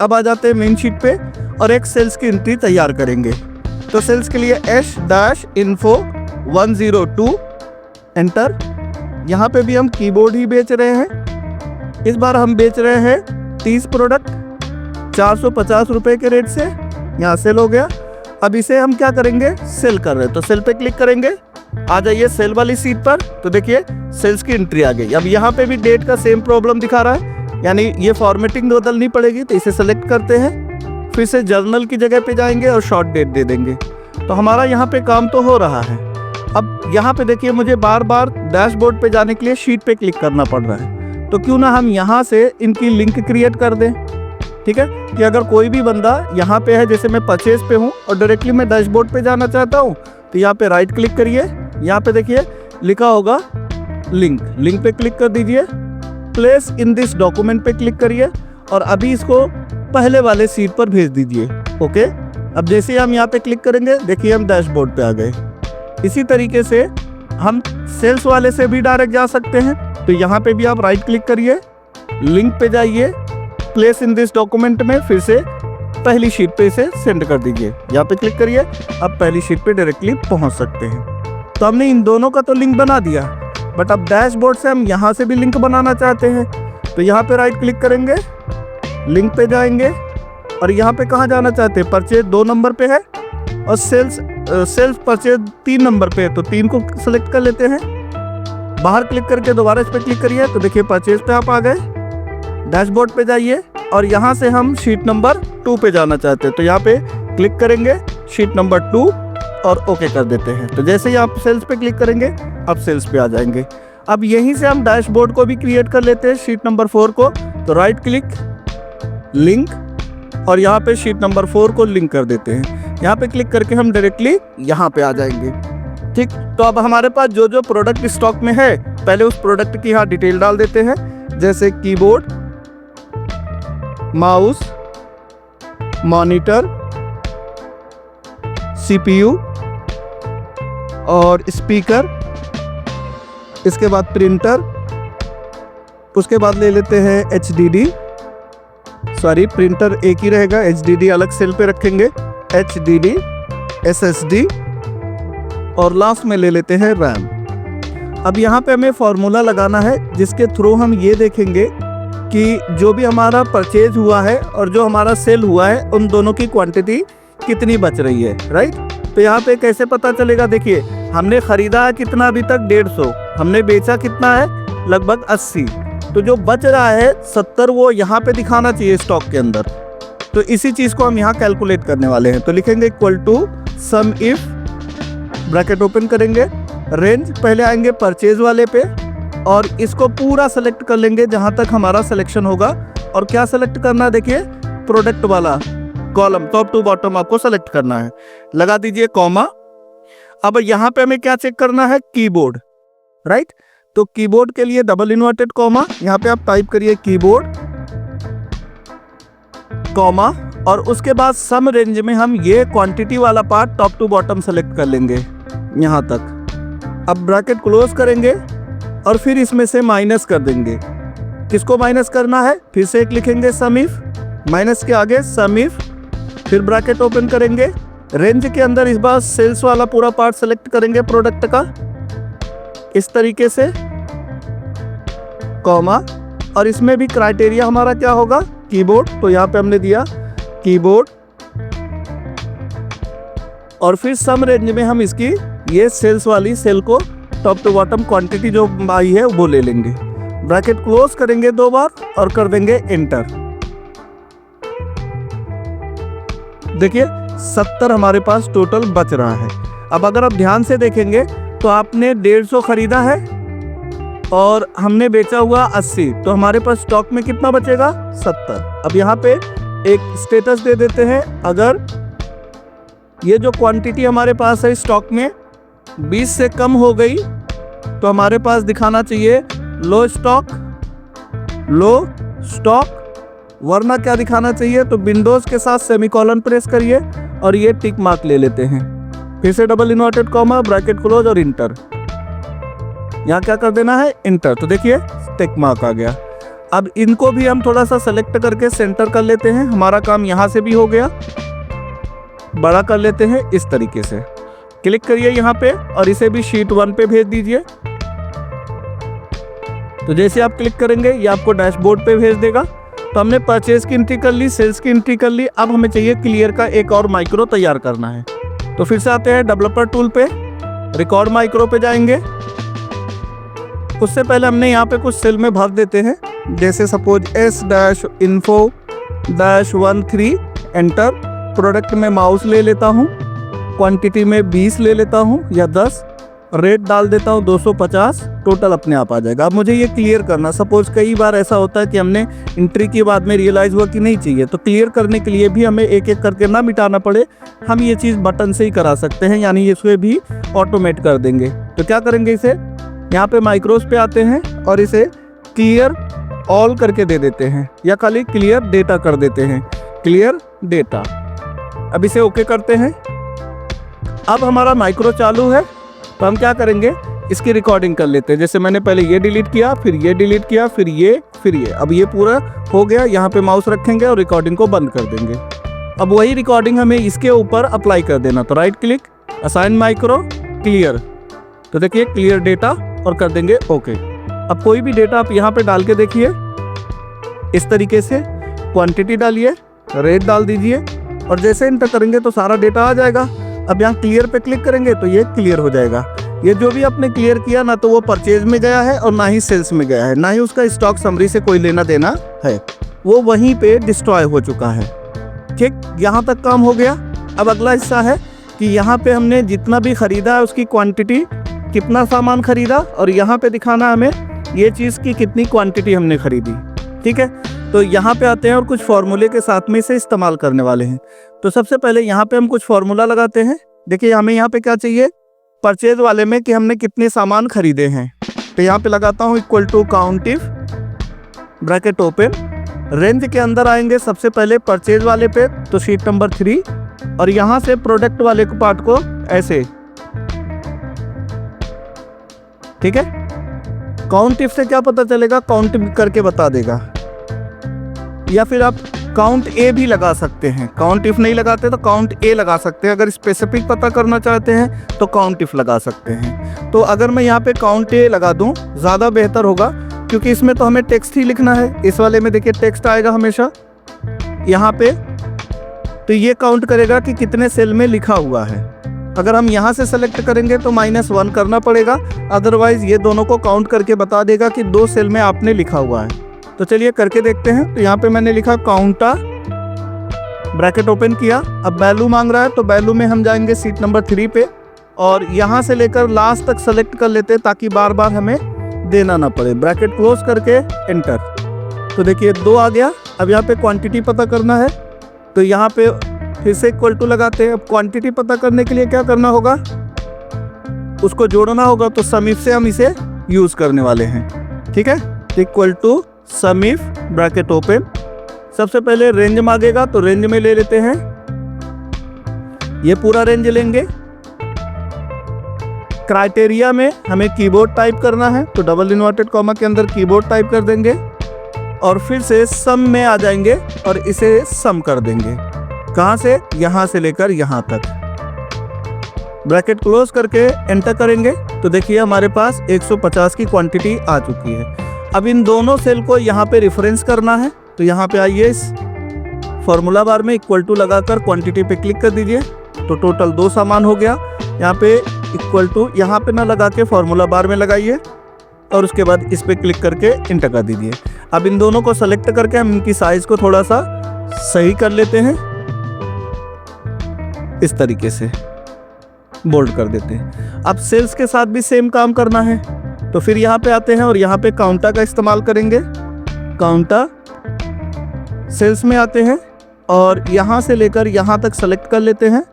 S1: अब आ जाते हैं मेन शीट पे और एक सेल्स की एंट्री तैयार करेंगे। तो सेल्स के लिए H-info 102 एंटर। यहाँ पे भी हम कीबोर्ड ही बेच रहे हैं। इस बार हम बेच रहे हैं 30 प्रोडक्ट 450 रुपये के रेट से। यहाँ सेल हो गया। अब इसे हम क्या करेंगे, सेल कर रहे हैं, तो सेल पे क्लिक करेंगे। आ जाइए सेल वाली सीट पर, तो देखिए सेल्स की एंट्री आ गई। अब यहाँ पे भी डेट का सेम प्रॉब्लम दिखा रहा है, यानी ये फॉर्मेटिंग बदलनी पड़ेगी। तो इसे सेलेक्ट करते हैं, फिर से जर्नल की जगह पे जाएंगे और शॉर्ट डेट दे देंगे। तो हमारा यहाँ पे काम तो हो रहा है। अब यहाँ पे देखिए मुझे बार बार डैशबोर्ड पे जाने के लिए शीट पे क्लिक करना पड़ रहा है। तो क्यों ना हम यहाँ से इनकी लिंक क्रिएट कर दें, ठीक है, कि अगर कोई भी बंदा यहाँ पे है, जैसे मैं परचेज पे हूँ और डायरेक्टली मैं डैशबोर्ड पे जाना चाहता हूँ, तो यहाँ पे राइट क्लिक करिए। यहाँ पे देखिए लिखा होगा लिंक पे क्लिक कर दीजिए। प्लेस इन दिस डॉक्यूमेंट पे क्लिक करिए और अभी इसको पहले वाले सीट पर भेज दीजिए। ओके, अब जैसे हम यहाँ पे क्लिक करेंगे, देखिए हम डैशबोर्ड पे आ गए। इसी तरीके से हम सेल्स वाले से भी डायरेक्ट जा सकते हैं। तो यहाँ पे भी आप राइट क्लिक करिए, लिंक पे जाइए, प्लेस इन दिस डॉक्यूमेंट में फिर से पहली शीट पे इसे सेंड कर दीजिए। यहाँ पे क्लिक करिए, अब पहली शीट पे डायरेक्टली पहुँच सकते हैं। तो हमने इन दोनों का तो लिंक बना दिया, बट अब डैशबोर्ड से हम यहाँ से भी लिंक बनाना चाहते हैं। तो यहाँ पे राइट क्लिक करेंगे, लिंक पे जाएंगे और यहाँ पे कहाँ जाना चाहते हैं, परचेज 2 नंबर पे है और सेल्स परचेज 3 नंबर पे है, तो 3 को सिलेक्ट कर लेते हैं। बाहर क्लिक करके दोबारा इस पर क्लिक करिए, तो देखिए परचेज पे आप आ गए। डैशबोर्ड पे जाइए और यहाँ से हम शीट नंबर 2 पे जाना चाहते हैं, तो यहाँ पे क्लिक करेंगे शीट नंबर 2 और ओके कर देते हैं। तो जैसे ही आप सेल्स पे क्लिक करेंगे, अब सेल्स पे आ जाएंगे। अब यहीं से हम डैशबोर्ड को भी क्रिएट कर लेते हैं, शीट नंबर 4 को। तो राइट क्लिक, लिंक और यहाँ पे शीट नंबर 4 को लिंक कर देते हैं। यहाँ पे क्लिक करके हम डायरेक्टली यहाँ पे आ जाएंगे। ठीक, तो अब हमारे पास जो जो प्रोडक्ट स्टॉक में है, पहले उस प्रोडक्ट की यहाँ डिटेल डाल देते हैं, जैसे कीबोर्ड, माउस, मॉनिटर, CPU और स्पीकर, इसके बाद प्रिंटर, उसके बाद ले लेते हैं HDD, सॉरी प्रिंटर एक ही रहेगा, HDD अलग सेल पे रखेंगे, HDD, SSD और लास्ट में ले लेते हैं RAM। अब यहाँ पे हमें फॉर्मूला लगाना है जिसके थ्रू हम ये देखेंगे कि जो भी हमारा परचेज हुआ है और जो हमारा सेल हुआ है, उन दोनों की क्वांटिटी कितनी बच रही है, राइट। तो यहाँ पे कैसे पता चलेगा, देखिए हमने खरीदा है कितना अभी तक 150, हमने बेचा कितना है लगभग 80, तो जो बच रहा है 70 वो यहाँ पे दिखाना चाहिए स्टॉक के अंदर। तो इसी चीज़ को हम यहाँ कैलकुलेट करने वाले हैं। तो लिखेंगे equal to sum if, bracket open करेंगे, रेंज पहले आएंगे परचेज वाले पे और इसको पूरा सेलेक्ट कर लेंगे जहाँ तक हमारा सिलेक्शन होगा। और क्या सेलेक्ट करना है, देखिए प्रोडक्ट वाला कॉलम टॉप टू बॉटम आपको सेलेक्ट करना है, लगा दीजिए कॉमा। अब यहाँ पे हमें क्या चेक करना है, कीबोर्ड, राइट। तो कीबोर्ड के लिए डबल इन्वर्टेड कॉमा, यहाँ पे आप टाइप करिए कीबोर्ड कॉमा और उसके बाद सम रेंज में हम ये क्वांटिटी वाला part top to bottom select कर लेंगे यहाँ तक। अब ब्रैकेट क्लोज करेंगे और फिर इसमें से माइनस कर देंगे। किसको माइनस करना है, फिर से एक लिखेंगे सम इफ, माइनस के आगे सम इफ, फिर ब्रैकेट ओपन करेंगे, रेंज के अंदर इस बार सेल्स वाला पूरा पार्ट सेलेक्ट करेंगे प्रोडक्ट का इस तरीके से, कॉमा, और इसमें भी क्राइटेरिया हमारा क्या होगा, कीबोर्ड। तो यहाँ पे हमने दिया कीबोर्ड और फिर सम रेंज में हम इसकी ये सेल्स वाली सेल को टॉप टू बॉटम क्वांटिटी जो आई है वो ले लेंगे। ब्रैकेट क्लोज करेंगे 2 बार और कर देंगे एंटर। देखिए 70 हमारे पास टोटल बच रहा है। अब अगर आप ध्यान से देखेंगे तो आपने 150 खरीदा है और हमने बेचा हुआ 80, तो हमारे पास स्टॉक में कितना बचेगा, 70। अब यहाँ पे एक स्टेटस दे देते हैं, अगर ये जो क्वांटिटी हमारे पास है स्टॉक में 20 से कम हो गई तो हमारे पास दिखाना चाहिए लो स्टॉक, वरना क्या दिखाना चाहिए, तो विंडोज के साथ सेमीकोलन प्रेस करिए और ये टिक मार्क ले लेते हैं। फिर से double inverted comma, bracket close और इंटर, यहाँ क्या कर देना है, इंटर। तो देखिए टिक मार्क आ गया। अब इनको भी हम थोड़ा सा सेलेक्ट करके सेंटर कर लेते हैं। हमारा काम यहाँ से भी हो गया, बड़ा कर लेते हैं इस तरीके से। क्लिक करिए यहाँ पे और इसे भी शीट 1 पे भेज दीजिए। तो जैसे आप क्लिक करेंगे ये आपको डैशबोर्ड पे भेज देगा। तो हमने परचेज की एंट्री कर ली, सेल्स की एंट्री कर ली। अब हमें चाहिए क्लियर का एक और माइक्रो तैयार करना है। तो फिर से आते हैं डेवलपर टूल पे, रिकॉर्ड माइक्रो पे जाएंगे। उससे पहले हमने यहाँ पे कुछ सेल में भर देते हैं, जैसे सपोज S-info-13 एंटर। प्रोडक्ट में माउस ले लेता हूँ, क्वांटिटी में 20 ले लेता हूँ या 10, रेट डाल देता हूँ 250, टोटल अपने आप आ जाएगा। अब मुझे ये क्लियर करना, सपोज कई बार ऐसा होता है कि हमने एंट्री के बाद में रियलाइज़ हुआ कि नहीं चाहिए, तो क्लियर करने के लिए भी हमें एक एक करके ना मिटाना पड़े, हम ये चीज़ बटन से ही करा सकते हैं, यानी इसे भी ऑटोमेट कर देंगे। तो क्या करेंगे, इसे यहाँ पे माइक्रोस पे आते हैं और इसे क्लियर ऑल करके दे देते हैं या खाली क्लियर डेटा कर देते हैं, क्लियर डेटा। अब इसे ओके करते हैं। अब हमारा माइक्रो चालू है, तो हम क्या करेंगे, इसकी रिकॉर्डिंग कर लेते हैं। जैसे मैंने पहले ये डिलीट किया, फिर ये डिलीट किया, फिर ये। अब ये पूरा हो गया। यहाँ पे माउस रखेंगे और रिकॉर्डिंग को बंद कर देंगे। अब वही रिकॉर्डिंग हमें इसके ऊपर अप्लाई कर देना। तो right click, assign micro, clear. तो देखिए क्लियर डेटा और कर देंगे ओके। अब कोई भी डेटा आप यहाँ पे डाल के देखिए, इस तरीके से क्वांटिटी डालिए, रेट डाल दीजिए और जैसे इंटर करेंगे तो सारा डेटा आ जाएगा। अब यहाँ क्लियर पे क्लिक करेंगे तो ये क्लियर हो जाएगा। ये जो भी आपने क्लियर किया ना, तो वो परचेज में गया है और ना ही सेल्स में गया है, ना ही उसका स्टॉक समरी से कोई लेना देना है, वो वहीं पे डिस्ट्रॉय हो चुका है। ठीक, यहाँ तक काम हो गया। अब अगला हिस्सा है कि यहाँ पे हमने जितना भी खरीदा है उसकी क्वांटिटी, कितना सामान खरीदा, और यहाँ पे दिखाना हमें ये चीज़ की कितनी क्वांटिटी हमने खरीदी। ठीक है, तो यहाँ पे आते हैं और कुछ फॉर्मूले के साथ में इसे इस्तेमाल करने वाले हैं। तो सबसे पहले यहाँ पे हम कुछ फॉर्मूला लगाते हैं। देखिए हमें यहाँ पे क्या चाहिए, परचेज वाले में कि हमने कितने सामान खरीदे हैं। तो यहाँ पे लगाता हूँ equal to count if, bracket open, range के अंदर आएंगे सबसे पहले परचेज वाले पे, तो शीट नंबर 3, और यहाँ से प्रोडक्ट वाले को पार्ट को ऐसे। ठीक है, काउंट इफ से क्या पता चलेगा, काउंट करके बता देगा। या फिर आप काउंट ए भी लगा सकते हैं, काउंट इफ नहीं लगाते तो काउंट ए लगा सकते हैं। अगर स्पेसिफिक पता करना चाहते हैं तो काउंट इफ लगा सकते हैं। तो अगर मैं यहाँ पे काउंट ए लगा दूँ ज़्यादा बेहतर होगा, क्योंकि इसमें तो हमें टेक्स्ट ही लिखना है। इस वाले में देखिए टेक्स्ट आएगा हमेशा यहाँ पे, तो ये काउंट करेगा कि कितने सेल में लिखा हुआ है। अगर हम यहाँ से सेलेक्ट करेंगे तो -1 करना पड़ेगा, अदरवाइज ये दोनों को काउंट करके बता देगा कि 2 सेल में आपने लिखा हुआ है। तो चलिए करके देखते हैं। तो यहाँ पे मैंने लिखा काउंटा, ब्रैकेट ओपन किया। अब वैल्यू मांग रहा है, तो वैल्यू में हम जाएंगे सीट नंबर 3 पे और यहाँ से लेकर लास्ट तक सेलेक्ट कर लेते हैं ताकि बार बार हमें देना ना पड़े। ब्रैकेट क्लोज करके एंटर। तो देखिए 2 आ गया। अब यहाँ पे क्वांटिटी पता करना है, तो यहाँ पे फिर से इक्वल टू लगाते हैं। अब क्वांटिटी पता करने के लिए क्या करना होगा, उसको जोड़ना होगा। तो सम इफ से हम इसे यूज करने वाले हैं। ठीक है, equal to sum if, bracket open. सबसे पहले रेंज मांगेगा, तो रेंज में ले लेते हैं, ये पूरा रेंज लेंगे। क्राइटेरिया में हमें कीबोर्ड टाइप करना है, तो डबल इन्वर्टेड कॉमा के अंदर कीबोर्ड टाइप कर देंगे और फिर से सम में आ जाएंगे और इसे सम कर देंगे। कहाँ से, यहाँ से लेकर यहाँ तक। ब्रैकेट क्लोज करके एंटर करेंगे, तो देखिए हमारे पास 150 की क्वांटिटी आ चुकी है। अब इन दोनों सेल को यहाँ पे रेफरेंस करना है, तो यहाँ पे आइए, इस फॉर्मूला बार में इक्वल टू लगाकर क्वांटिटी पे क्लिक कर दीजिए। तो टोटल 2 सामान हो गया। यहाँ पे इक्वल टू यहाँ पे ना लगा के फॉर्मूला बार में लगाइए और उसके बाद इस पे क्लिक करके एंटर कर दीजिए। अब इन दोनों को सेलेक्ट करके हम इनकी साइज को थोड़ा सा सही कर लेते हैं, इस तरीके से बोल्ड कर देते हैं। अब सेल्स के साथ भी सेम काम करना है, तो फिर यहाँ पे आते हैं और यहाँ पे काउंटा का इस्तेमाल करेंगे। काउंटा, सेल्स में आते हैं और यहाँ से लेकर यहाँ तक सेलेक्ट कर लेते हैं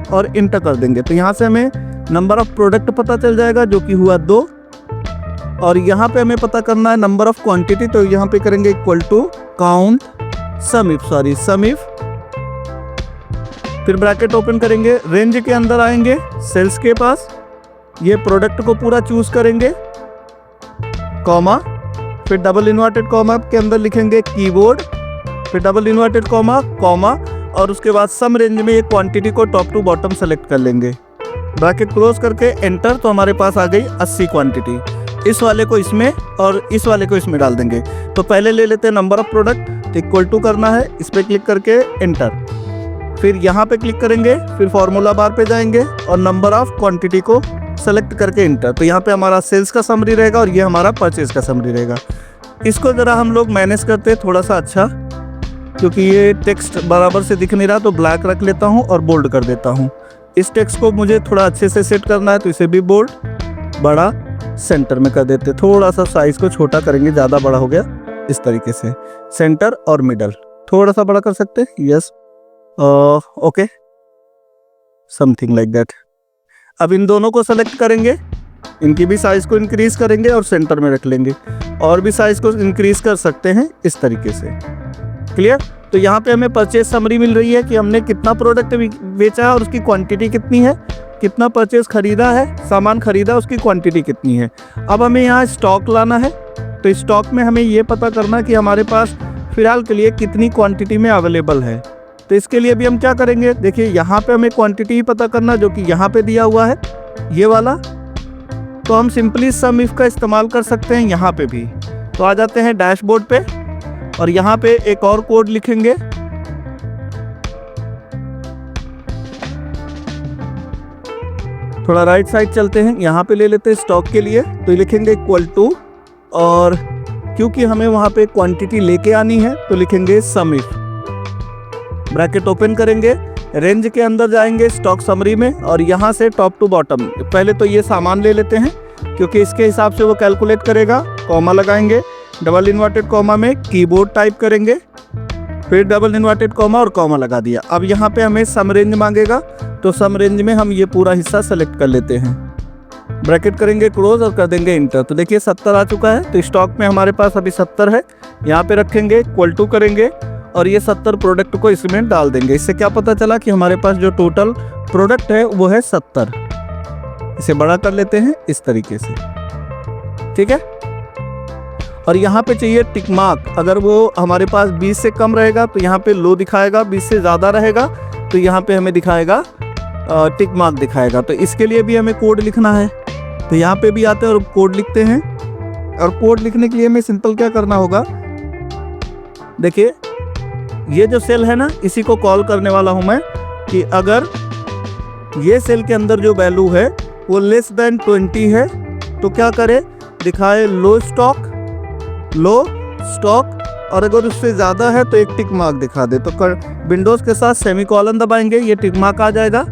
S1: और इंटर कर देंगे। तो यहाँ से हमें नंबर ऑफ प्रोडक्ट पता चल जाएगा जो कि हुआ 2, और यहाँ पे हमें पता करना है नंबर ऑफ क्वांटिटी। तो यहाँ पे करेंगे equal to count sum if, फिर ब्रैकेट ओपन करेंगे, रेंज के अंदर आएंगे, सेल्स के पास ये प्रोडक्ट को पूरा चूज करेंगे, कॉमा, फिर डबल इन्वर्टेड कॉमा के अंदर लिखेंगे कीबोर्ड, फिर डबल इन्वर्टेड कॉमा कॉमा, और उसके बाद सम रेंज में ये क्वांटिटी को टॉप टू बॉटम सेलेक्ट कर लेंगे, ब्रैकेट क्लोज करके एंटर। तो हमारे पास आ गई 80 क्वांटिटी। इस वाले को इसमें और इस वाले को इसमें डाल देंगे। तो पहले ले लेते हैं number of product, equal to करना है, इस पर क्लिक करके एंटर। फिर यहाँ पे क्लिक करेंगे, फिर फॉर्मूला बार पे जाएंगे और नंबर ऑफ क्वांटिटी को सेलेक्ट करके एंटर। तो यहाँ पे हमारा सेल्स का समरी रहेगा और ये हमारा परचेज का समरी रहेगा। इसको ज़रा हम लोग मैनेज करते हैं थोड़ा सा अच्छा, क्योंकि ये टेक्स्ट बराबर से दिख नहीं रहा, तो ब्लैक रख लेता हूँ और बोल्ड कर देता हूँ। इस टेक्स्ट को मुझे थोड़ा अच्छे से सेट करना है, तो इसे भी बोल्ड, बड़ा, सेंटर में कर देते। थोड़ा सा साइज को छोटा करेंगे, ज़्यादा बड़ा हो गया, इस तरीके से सेंटर और मिडल थोड़ा सा बड़ा कर सकते हैं। Yes, okay, something like that. अब इन दोनों को सेलेक्ट करेंगे, इनकी भी साइज को इंक्रीज करेंगे और सेंटर में रख लेंगे, और भी साइज को इंक्रीज कर सकते हैं इस तरीके से। क्लियर? तो यहाँ पे हमें परचेज समरी मिल रही है कि हमने कितना प्रोडक्ट बेचा है और उसकी क्वांटिटी कितनी है, कितना परचेज खरीदा है, सामान खरीदा, उसकी क्वांटिटी कितनी है। अब हमें यहाँ स्टॉक लाना है, तो स्टॉक में हमें ये पता करना कि हमारे पास फिलहाल के लिए कितनी क्वांटिटी में अवेलेबल है। तो इसके लिए भी हम क्या करेंगे, देखिए यहाँ पे हमें क्वांटिटी ही पता करना, जो कि यहाँ पे दिया हुआ है ये वाला। तो हम सिंपली सम इफ का इस्तेमाल कर सकते हैं यहाँ पे भी। तो आ जाते हैं डैशबोर्ड पे और यहाँ पे एक और कोड लिखेंगे, थोड़ा राइट साइड चलते हैं, यहाँ पे ले लेते हैं स्टॉक के लिए। तो लिखेंगे इक्वल टू, और क्योंकि हमें वहाँ पे क्वांटिटी लेके आनी है तो लिखेंगे सम इफ, ब्रैकेट ओपन करेंगे, रेंज के अंदर जाएंगे स्टॉक समरी में, और यहाँ से टॉप टू बॉटम। पहले तो ये सामान ले लेते हैं क्योंकि इसके हिसाब से वो कैलकुलेट करेगा। कॉमा लगाएंगे, डबल इन्वर्टेड कॉमा में कीबोर्ड टाइप करेंगे, फिर डबल इन्वर्टेड कॉमा और कॉमा लगा दिया। अब यहाँ पे हमें सम रेंज मांगेगा, तो सम रेंज में हम ये पूरा हिस्सा सेलेक्ट कर लेते हैं, ब्रैकेट करेंगे क्लोज और कर देंगे इंटर। तो देखिए 70 आ चुका है। तो स्टॉक में हमारे पास अभी 70 है, यहाँ पे रखेंगे, इक्वल टू करेंगे और ये 70 प्रोडक्ट को इसमें डाल देंगे। इससे क्या पता चला कि हमारे पास जो टोटल प्रोडक्ट है वो है 70। इसे बड़ा कर लेते हैं इस तरीके से, ठीक है। और यहाँ पे चाहिए टिक मार्क, अगर वो हमारे पास 20 से कम रहेगा तो यहाँ पे लो दिखाएगा, 20 से ज़्यादा रहेगा तो यहाँ पे हमें दिखाएगा टिक मार्क दिखाएगा। तो इसके लिए भी हमें कोड लिखना है, तो यहाँ पे भी आते हैं और कोड लिखते हैं। और कोड लिखने के लिए हमें सिंपल क्या करना होगा, देखिए ये जो सेल है ना, इसी को कॉल करने वाला हूँ मैं कि अगर ये सेल के अंदर जो वैल्यू है वो लेस देन 20 है तो क्या करे, दिखाए लो स्टॉक, और अगर उससे ज़्यादा है तो एक टिक मार्क दिखा दे। तो विंडोज़ के साथ सेमीकोलन दबाएंगे, ये टिक मार्क आ जाएगा।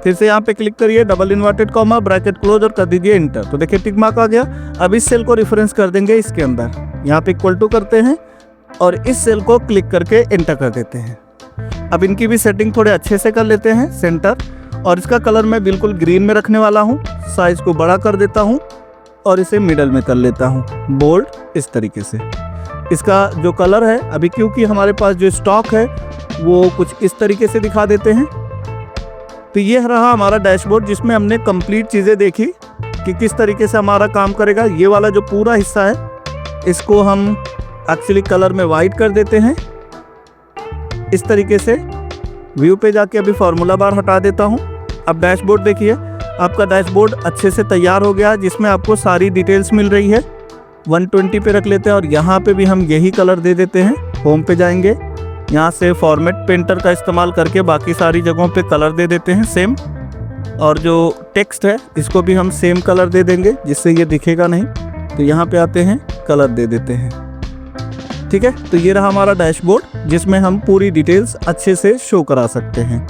S1: फिर से यहाँ पे क्लिक करिए, double inverted comma, bracket close और कर दीजिए इंटर। तो देखिए टिक मार्क आ गया। अब इस सेल को रेफरेंस कर देंगे इसके अंदर, यहाँ पे इक्वल टू करते हैं और इस सेल को क्लिक करके एंटर कर देते हैं। अब इनकी भी सेटिंग थोड़े अच्छे से कर लेते हैं, सेंटर, और इसका कलर मैं बिल्कुल ग्रीन में रखने वाला हूँ। साइज को बड़ा कर देता हूँ और इसे मिडल में कर लेता हूँ, बोल्ड, इस तरीके से। इसका जो कलर है अभी, क्योंकि हमारे पास जो स्टॉक है वो कुछ इस तरीके से दिखा देते हैं। तो ये रहा हमारा डैशबोर्ड, जिसमें हमने कंप्लीट चीज़ें देखी कि किस तरीके से हमारा काम करेगा। ये वाला जो पूरा हिस्सा है इसको हम एक्चुअली कलर में वाइट कर देते हैं इस तरीके से। व्यू पे जाके अभी फार्मूला बार हटा देता हूँ। अब डैशबोर्ड देखिए, आपका डैशबोर्ड अच्छे से तैयार हो गया, जिसमें आपको सारी डिटेल्स मिल रही है। 120 पे रख लेते हैं और यहाँ पे भी हम यही कलर दे देते हैं। होम पे जाएंगे, यहाँ से फॉर्मेट पेंटर का इस्तेमाल करके बाकी सारी जगहों पे कलर दे देते हैं सेम, और जो टेक्स्ट है इसको भी हम सेम कलर दे देंगे जिससे ये दिखेगा नहीं। तो यहाँ पे आते हैं, कलर दे देते हैं, ठीक है। तो ये रहा हमारा डैशबोर्ड, जिसमें हम पूरी डिटेल्स अच्छे से शो करा सकते हैं।